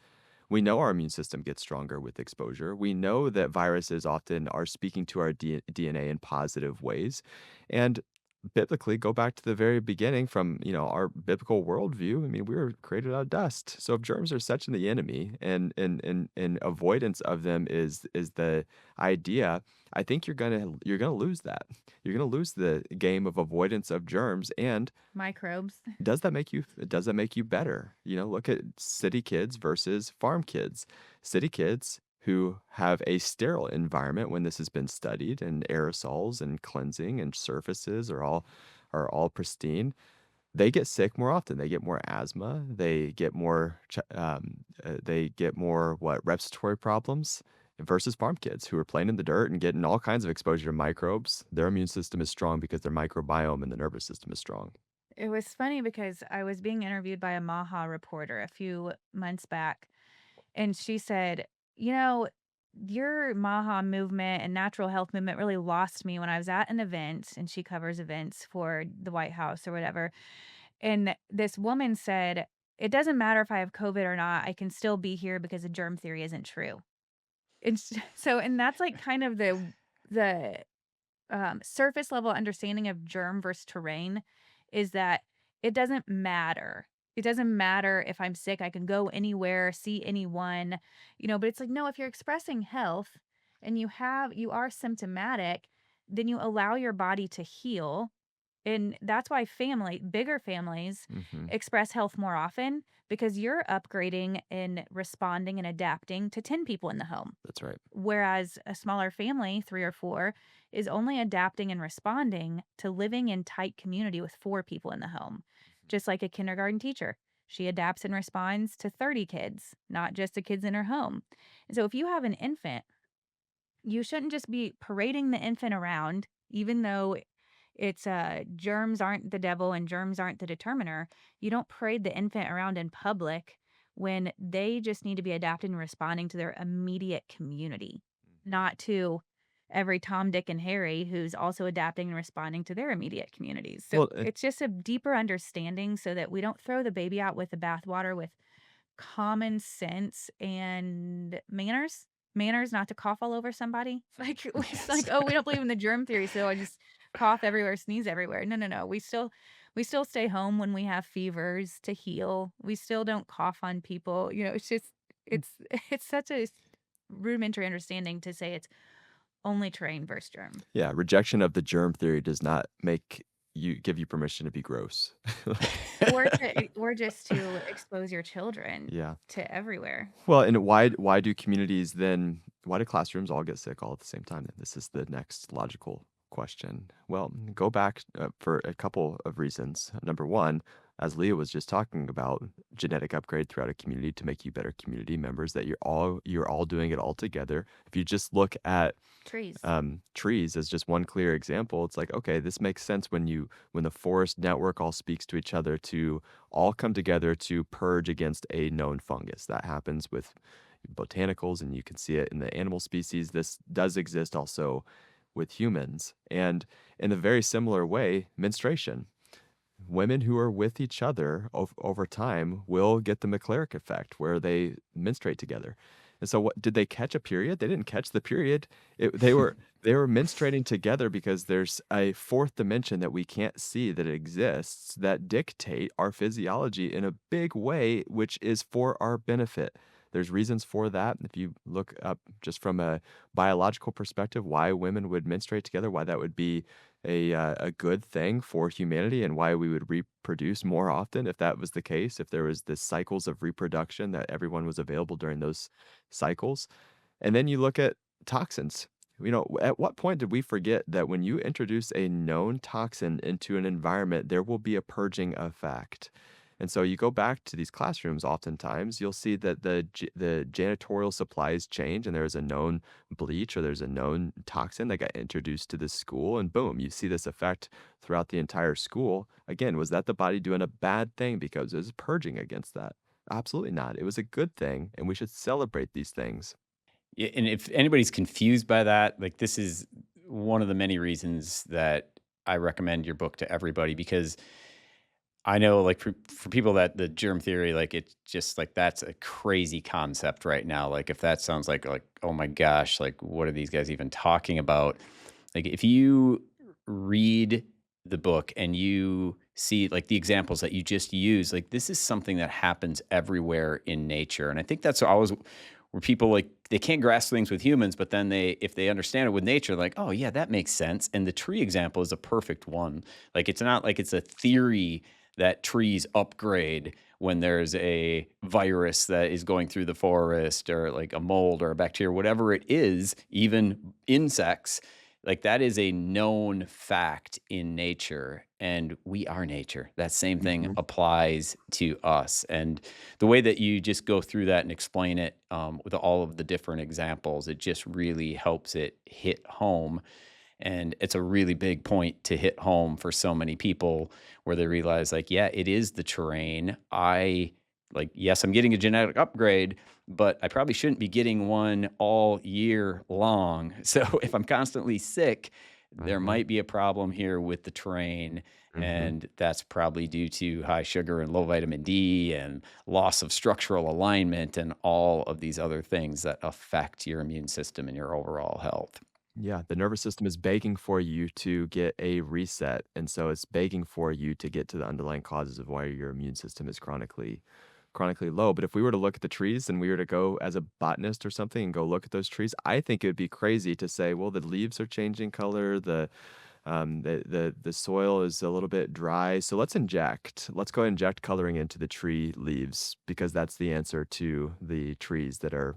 We know our immune system gets stronger with exposure. We know that viruses often are speaking to our DNA in positive ways. And biblically, go back to the very beginning from, our biblical worldview. I mean, we were created out of dust. So if germs are such the enemy and avoidance of them is the idea, I think you're gonna lose that. You're gonna lose the game of avoidance of germs. And Microbes. does that make you better? Look at city kids versus farm kids. City kids who have a sterile environment, when this has been studied, and aerosols and cleansing and surfaces are all pristine, they get sick more often. They get more asthma. They get more what, respiratory problems, versus farm kids who are playing in the dirt and getting all kinds of exposure to microbes. Their immune system is strong because their microbiome and the nervous system is strong. It was funny because I was being interviewed by a Maha reporter a few months back, and she said, "You know, your Maha movement and natural health movement really lost me when I was at an event." And she covers events for the White House or whatever. And this woman said, "It doesn't matter if I have COVID or not, I can still be here because the germ theory isn't true." And that's like kind of the surface level understanding of germ versus terrain, is that it doesn't matter. It doesn't matter if I'm sick, I can go anywhere, see anyone, but it's like, no, if you're expressing health and you are symptomatic, then you allow your body to heal. And that's why bigger families Hmm. express health more often, because you're upgrading and responding and adapting to 10 people in the home. That's right. Whereas a smaller family, 3 or 4, is only adapting and responding to living in tight community with 4 people in the home. Just like a kindergarten teacher, she adapts and responds to 30 kids, not just the kids in her home. And so if you have an infant, you shouldn't just be parading the infant around, even though it's germs aren't the devil and germs aren't the determiner. You don't parade the infant around in public when they just need to be adapting and responding to their immediate community, not to every Tom, Dick, and Harry who's also adapting and responding to their immediate communities. So Well, it's just a deeper understanding so that we don't throw the baby out with the bathwater, with common sense and manners. Manners not to cough all over somebody. Like, it's like, Yes. "Oh, we don't believe in the germ theory, so I just cough everywhere, sneeze everywhere." No, no, no. We still stay home when we have fevers to heal. We still don't cough on people. It's just it's it's such a rudimentary understanding to say it's only terrain versus germ. yeah, rejection of the germ theory does not give you permission to be gross. Or just to expose your children Yeah. to everywhere. Well, and why do classrooms all get sick all at the same time then? This is the next logical question? Well, go back for a couple of reasons. Number one, as Leah was just talking about, genetic upgrade throughout a community to make you better community members, that you're all doing it all together. If you just look at Trees. trees as just one clear example, it's like, okay, this makes sense when the forest network all speaks to each other to all come together to purge against a known fungus. That happens with botanicals, and you can see it in the animal species. This does exist also with humans. And in a very similar way, menstruation. Women who are with each other over time will get the McCleric effect where they menstruate together. And so what did they catch a period? They didn't catch the period. They were menstruating together because there's a fourth dimension that we can't see that exists that dictate our physiology in a big way, which is for our benefit. There's reasons for that. If you look up just from a biological perspective, why women would menstruate together, why that would be a good thing for humanity, and why we would reproduce more often if that was the case, if there was this cycles of reproduction that everyone was available during those cycles. And then you look at toxins. At what point did we forget that when you introduce a known toxin into an environment, there will be a purging effect? And so you go back to these classrooms, oftentimes you'll see that the janitorial supplies change, and there's a known bleach or there's a known toxin that got introduced to this school, and boom, you see this effect throughout the entire school. Again, was that the body doing a bad thing because it was purging against that? Absolutely not. It was a good thing, and we should celebrate these things. Yeah, and if anybody's confused by that, like this is one of the many reasons that I recommend your book to everybody because I know like for people that the germ theory, like it's just like that's a crazy concept right now. Like if that sounds like oh my gosh, like what are these guys even talking about? Like if you read the book and you see like the examples that you just use, like this is something that happens everywhere in nature. And I think that's always where people like they can't grasp things with humans, but then if they understand it with nature, like, oh yeah, that makes sense. And the tree example is a perfect one. Like it's not like it's a theory that trees upgrade when there's a virus that is going through the forest or like a mold or a bacteria, whatever it is, even insects, like that is a known fact in nature and we are nature. That same thing Mhm. applies to us. And the way that you just go through that and explain it with all of the different examples, it just really helps it hit home. And it's a really big point to hit home for so many people where they realize, like, yeah, it is the terrain. Yes, I'm getting a genetic upgrade, but I probably shouldn't be getting one all year long. So if I'm constantly sick, there Mhm. might be a problem here with the terrain. Mhm. And that's probably due to high sugar and low vitamin D and loss of structural alignment and all of these other things that affect your immune system and your overall health. Yeah, the nervous system is begging for you to get a reset, and so it's begging for you to get to the underlying causes of why your immune system is chronically low. But if we were to look at the trees and we were to go as a botanist or something and go look at those trees, I think it would be crazy to say, well, the leaves are changing color, the soil is a little bit dry, so let's go inject coloring into the tree leaves because that's the answer to the trees that are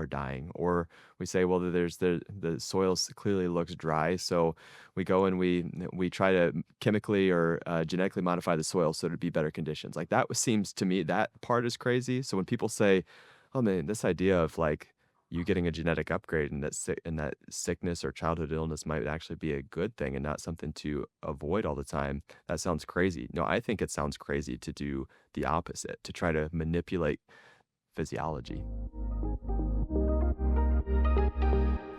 dying. Or we say, well, there's the soil clearly looks dry, so we go and we try to chemically or genetically modify the soil so to be better conditions. Like that seems to me that part is crazy. So when people say, oh man, this idea of like you getting a genetic upgrade and that sickness or childhood illness might actually be a good thing and not something to avoid all the time. That sounds crazy. No, I think it sounds crazy to do the opposite, to try to manipulate physiology.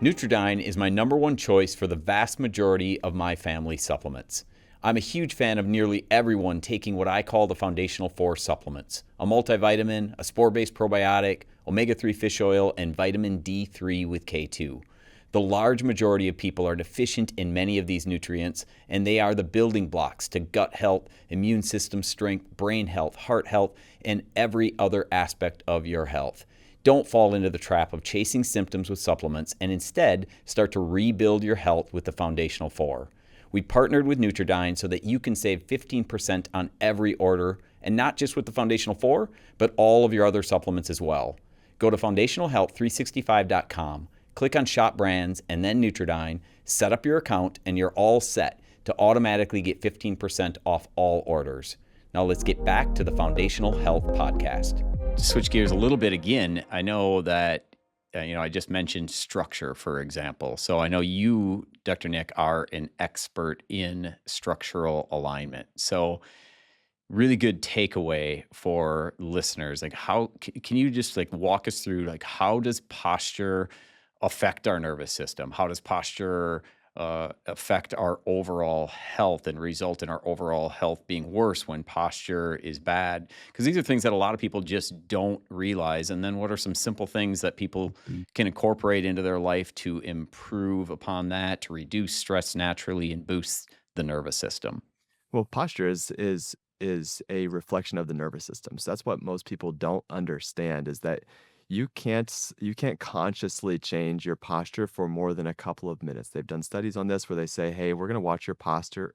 Nutridyne is my number one choice for the vast majority of my family supplements. I'm a huge fan of nearly everyone taking what I call the foundational 4 supplements: a multivitamin, a spore-based probiotic, omega-3 fish oil, and vitamin D3 with K2. The large majority of people are deficient in many of these nutrients, and they are the building blocks to gut health, immune system strength, brain health, heart health, and every other aspect of your health. Don't fall into the trap of chasing symptoms with supplements and instead start to rebuild your health with the foundational 4. We partnered with Nutridyne so that you can save 15% on every order, and not just with the foundational 4, but all of your other supplements as well. Go to foundationalhealth365.com, Click on Shop Brands and then Nutridyne, set up your account, and you're all set to automatically get 15% off all orders. Now let's get back to the Foundational Health Podcast. To switch gears a little bit again, I know that I just mentioned structure, for example. So I know you, Dr. Nick, are an expert in structural alignment. So really good takeaway for listeners. Like, how can you just like walk us through, like, how does posture affect our nervous system? How does posture affect our overall health and result in our overall health being worse when posture is bad? Because these are things that a lot of people just don't realize. And then what are some simple things that people Mhm. can incorporate into their life to improve upon that, to reduce stress naturally and boost the nervous system? Well, posture is a reflection of the nervous system. So that's what most people don't understand is that you can't consciously change your posture for more than a couple of minutes. They've done studies on this where they say, "Hey, we're going to watch your posture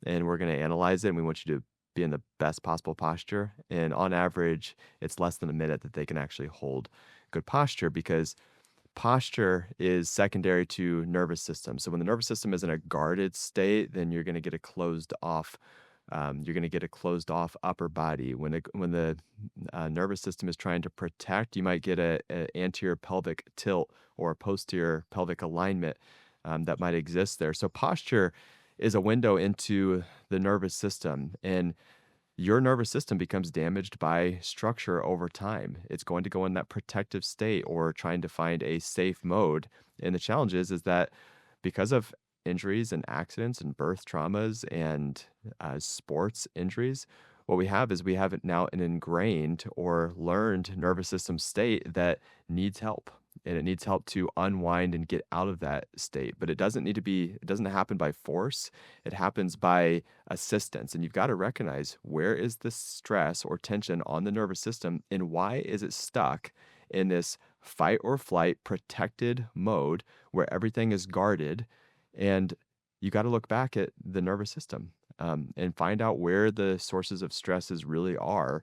and we're going to analyze it and we want you to be in the best possible posture." And on average, it's less than a minute that they can actually hold good posture because posture is secondary to nervous system. So when the nervous system is in a guarded state, then you're going to get a closed off. You're going to get a closed off upper body. When the nervous system is trying to protect, you might get a anterior pelvic tilt or a posterior pelvic alignment that might exist there. So posture is a window into the nervous system, and your nervous system becomes damaged by structure over time. It's going to go in that protective state or trying to find a safe mode. And the challenge is that because of injuries and accidents and birth traumas and sports injuries, what we have is we have now an ingrained or learned nervous system state that needs help. And it needs help to unwind and get out of that state. But it doesn't happen by force. It happens by assistance. And you've got to recognize where is the stress or tension on the nervous system and why is it stuck in this fight or flight protected mode where everything is guarded. And you got to look back at the nervous system and find out where the sources of stresses really are.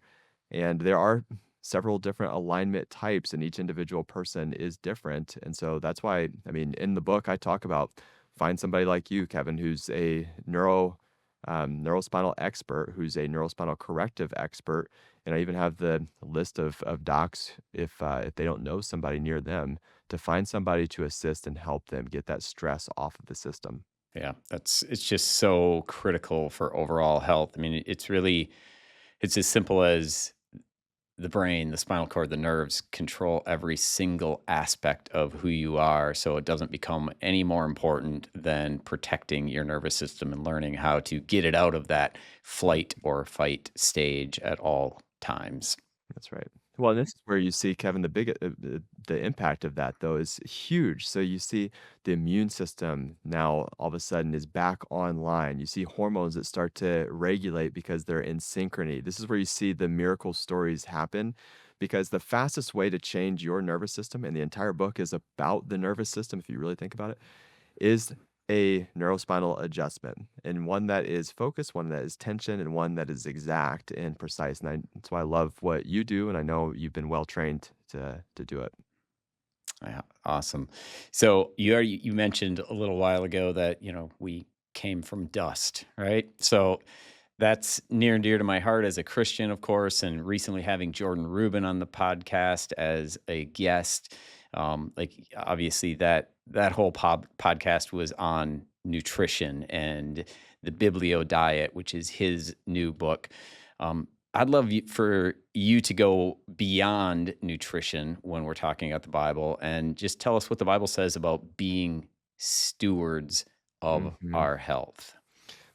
And there are several different alignment types, and each individual person is different. And so that's why, I mean, in the book, I talk about find somebody like you, Kevin, who's a neurospinal expert, who's a neurospinal corrective expert. And I even have the list of docs if they don't know somebody near them to find somebody to assist and help them get that stress off of the system. Yeah, it's just so critical for overall health. I mean, it's as simple as the brain, the spinal cord, the nerves control every single aspect of who you are. So it doesn't become any more important than protecting your nervous system and learning how to get it out of that flight or fight stage at all times. That's right. Well, this is where you see, Kevin, the impact of that though is huge. So you see the immune system now all of a sudden is back online. You see hormones that start to regulate because they're in synchrony. This is where you see the miracle stories happen because the fastest way to change your nervous system, and the entire book is about the nervous system, if you really think about it, is a neurospinal adjustment, and one that is focused, one that is tension, and one that is exact and precise. And that's why I love what you do, and I know you've been well trained to do it. Yeah, awesome. So you mentioned a little while ago that, we came from dust, right? So that's near and dear to my heart as a Christian, of course, and recently having Jordan Rubin on the podcast as a guest. Like obviously that whole podcast was on nutrition and the Biblio diet, which is his new book. I'd love for you to go beyond nutrition when we're talking about the Bible and just tell us what the Bible says about being stewards of Mhm. our health.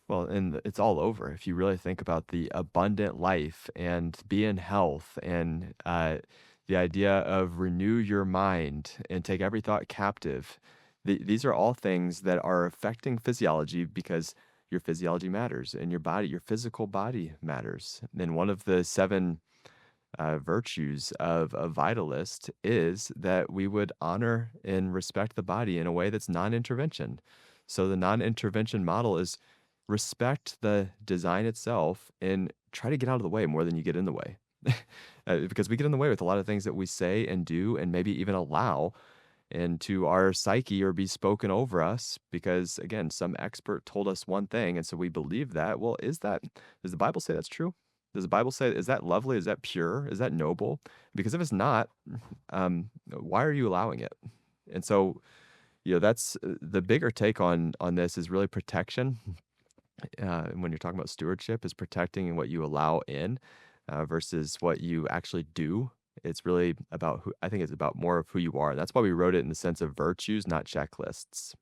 Well, and it's all over. If you really think about the abundant life and be in health and the idea of renew your mind and take every thought captive, these are all things that are affecting physiology because your physiology matters and your body, your physical body matters. And one of the seven virtues of a vitalist is that we would honor and respect the body in a way that's non-intervention. So the non-intervention model is respect the design itself and try to get out of the way more than you get in the way. Because we get in the way with a lot of things that we say and do and maybe even allow. into our psyche or be spoken over us because, again, some expert told us one thing. And so we believe that. Well, does the Bible say that's true? Does the Bible say, is that lovely? Is that pure? Is that noble? Because if it's not, why are you allowing it? And so, that's the bigger take on this is really protection. When you're talking about stewardship, is protecting what you allow in versus what you actually do. It's really about who I think it's about more of who you are. That's why we wrote it in the sense of virtues, not checklists.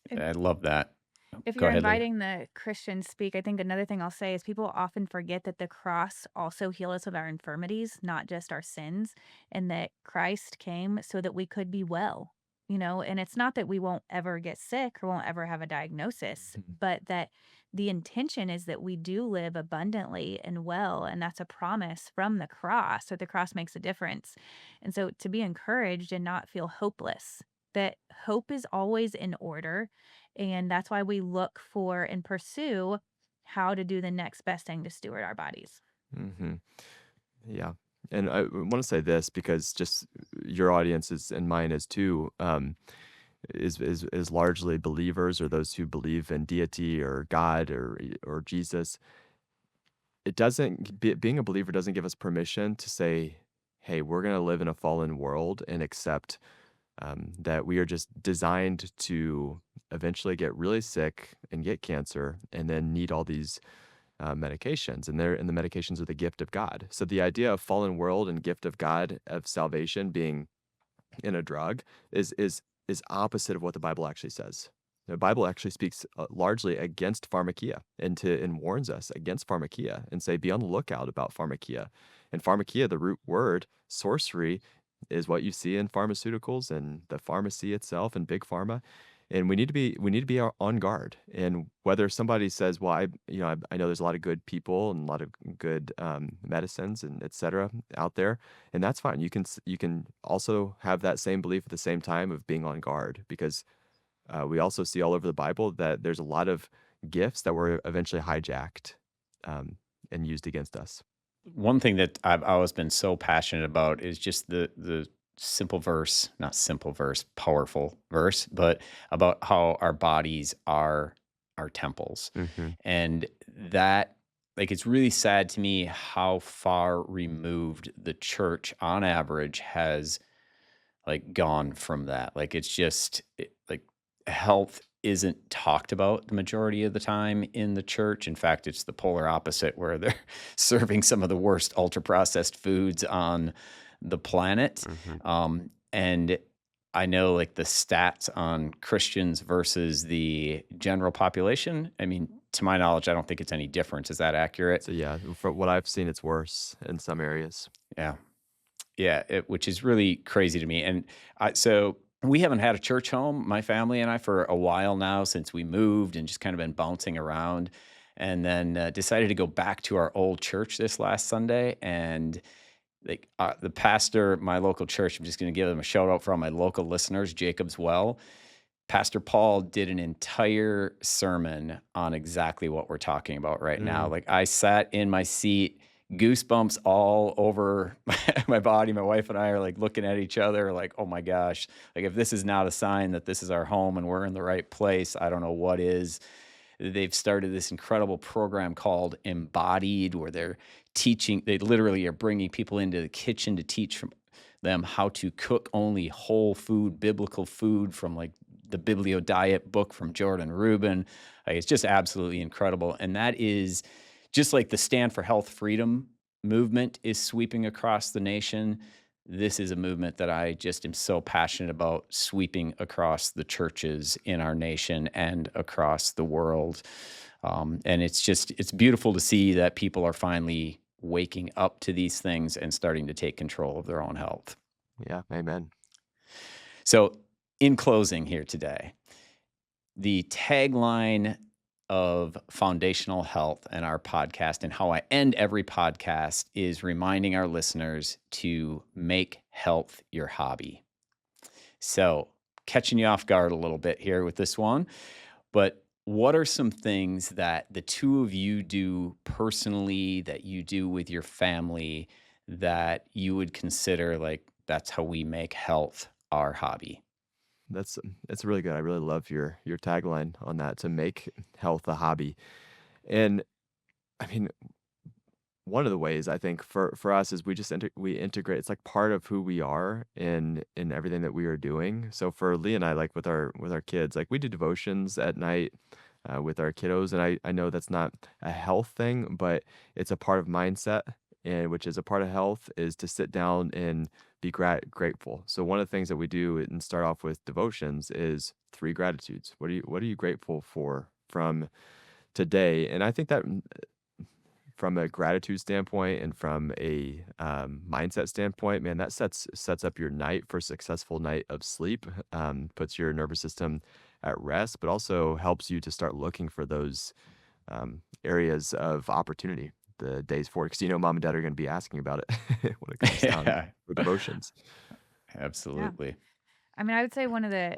If I love that. if Go you're ahead, Leah. inviting the Christians speak, I think another thing I'll say is people often forget that the cross also heals us of our infirmities, not just our sins, and that Christ came so that we could be well. And it's not that we won't ever get sick or won't ever have a diagnosis, Mhm. but that the intention is that we do live abundantly and well, and that's a promise from the cross. So the cross makes a difference. And so to be encouraged and not feel hopeless, that hope is always in order, and that's why we look for and pursue how to do the next best thing to steward our bodies. Mhm. Yeah. And I want to say this because just your audience is and mine is too, is largely believers or those who believe in deity or God or Jesus. It doesn't being a believer doesn't give us permission to say, "Hey, we're gonna live in a fallen world and accept that we are just designed to eventually get really sick and get cancer and then need all these medications, and the medications are the gift of God. So the idea of fallen world and gift of God of salvation being in a drug is opposite of what the Bible actually says. The Bible actually speaks largely against pharmakia and warns us against pharmakia and say be on the lookout about pharmakia. And pharmakia, the root word sorcery, is what you see in pharmaceuticals and the pharmacy itself and big pharma. And we need to be on guard. And whether somebody says, "Well, I know there's a lot of good people and a lot of good medicines and et cetera out there," and that's fine. You can also have that same belief at the same time of being on guard because we also see all over the Bible that there's a lot of gifts that were eventually hijacked um, and used against us. One thing that I've always been so passionate about is just the simple verse, not simple verse, powerful verse, but about how our bodies are our temples. Hmm. And that, like, it's really sad to me how far removed the church on average has like gone from that. Like it's just like health isn't talked about the majority of the time in the church. In fact, it's the polar opposite where they're serving some of the worst ultra processed foods on the planet. Hmm. And I know like the stats on Christians versus the general population. I mean, to my knowledge, I don't think it's any difference. Is that accurate? So yeah, from what I've seen, it's worse in some areas. Yeah. Yeah, which is really crazy to me. And so we haven't had a church home, my family and I, for a while now since we moved and just kind of been bouncing around. And then decided to go back to our old church this last Sunday. And like the pastor, my local church, I'm just going to give them a shout out for all my local listeners, Jacob's Well. Pastor Paul did an entire sermon on exactly what we're talking about right now. Mm. Like I sat in my seat, goosebumps all over my body. My wife and I are like looking at each other like, "Oh my gosh, like if this is not a sign that this is our home and we're in the right place, I don't know what is." They've started this incredible program called Embodied where they literally are bringing people into the kitchen to teach from them how to cook only whole food, biblical food from like the Biblio Diet book from Jordan Rubin. Like, it's just absolutely incredible. And that is just like the Stand for Health Freedom movement is sweeping across the nation. This is a movement that I just am so passionate about sweeping across the churches in our nation and across the world. And it's beautiful to see that people are finally waking up to these things and starting to take control of their own health. Yeah, amen. So, in closing here today, the tagline of foundational health and our podcast, and how I end every podcast, is reminding our listeners to make health your hobby. So, catching you off guard a little bit here with this one, but what are some things that the two of you do personally, that you do with your family, that you would consider like that's how we make health our hobby. That's really good. I really love your tagline on that, to make health a hobby. And I mean, one of the ways I think for us is we integrate. It's like part of who we are in everything that we are doing. So for Lee and I, like with our kids, like we do devotions at night with our kiddos, and I know that's not a health thing, but it's a part of mindset, and which is a part of health, is to sit down and be grateful. So one of the things that we do and start off with devotions is 3 gratitudes. What are you grateful for from today? And I think that from a gratitude standpoint and from a mindset standpoint, man, that sets up your night for a successful night of sleep, puts your nervous system at rest, but also helps you to start looking for those areas of opportunity the days forward, because mom and dad are going to be asking about it when it comes down Yeah, for devotions. Yeah. absolutely. I mean, I would say one of the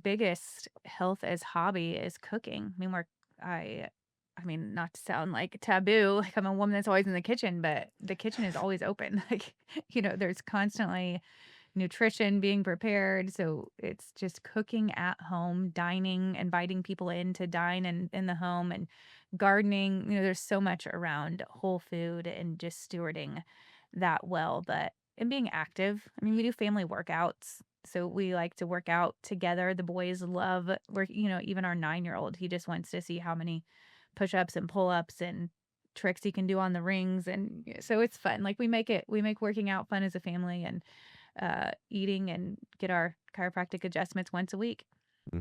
biggest health as hobby is cooking. I mean, I, I mean, not to sound like taboo, like I'm a woman that's always in the kitchen, but the kitchen is always open. Like, there's constantly nutrition being prepared. So it's just cooking at home, dining, inviting people in to dine in the home, and gardening. There's so much around whole food and just stewarding that well. And being active. I mean, we do family workouts. So we like to work out together. The boys love work, even our 9-year-old, he just wants to see how many push-ups and pull-ups and tricks he can do on the rings. And so it's fun. Like we make working out fun as a family, and eating, and get our chiropractic adjustments once a week. Hmm.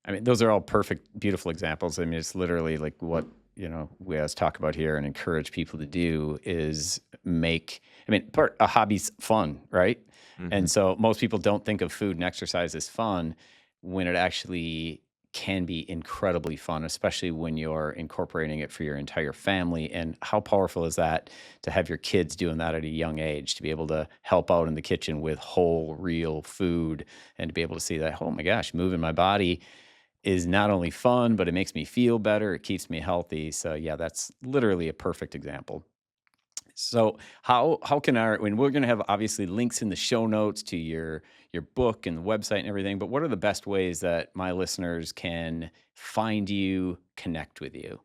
I mean, those are all perfect, beautiful examples. I mean, it's literally like what, we always talk about here and encourage people to do is a hobby's fun, right? Hmm. And so most people don't think of food and exercise as fun when it actually can be incredibly fun, especially when you're incorporating it for your entire family. And how powerful is that to have your kids doing that at a young age, to be able to help out in the kitchen with whole, real food, and to be able to see that, oh my gosh, moving my body is not only fun, but it makes me feel better. It keeps me healthy. So yeah, that's literally a perfect example. So how can when we're going to have obviously links in the show notes to your book and the website and everything, but what are the best ways that my listeners can find you, connect with you?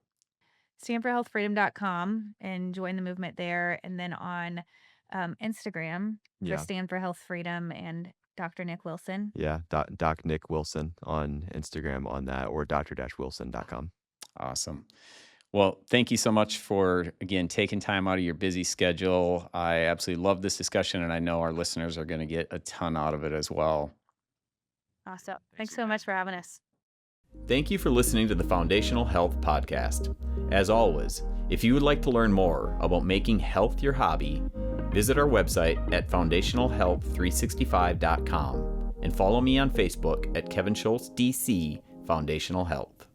StandForHealthFreedom.com, and join the movement there. And then on Instagram for Yeah. Stand for Health Freedom and Dr. Nick Wilson. Yeah. Doc Nick Wilson on Instagram on that, or dr-wilson.com. Awesome. Well, thank you so much for, again, taking time out of your busy schedule. I absolutely love this discussion, and I know our listeners are going to get a ton out of it as well. Awesome. Thanks so much for having us. Thank you for listening to the Foundational Health Podcast. As always, if you would like to learn more about making health your hobby, visit our website at foundationalhealth365.com and follow me on Facebook at Kevin Schultz, DC, Foundational Health.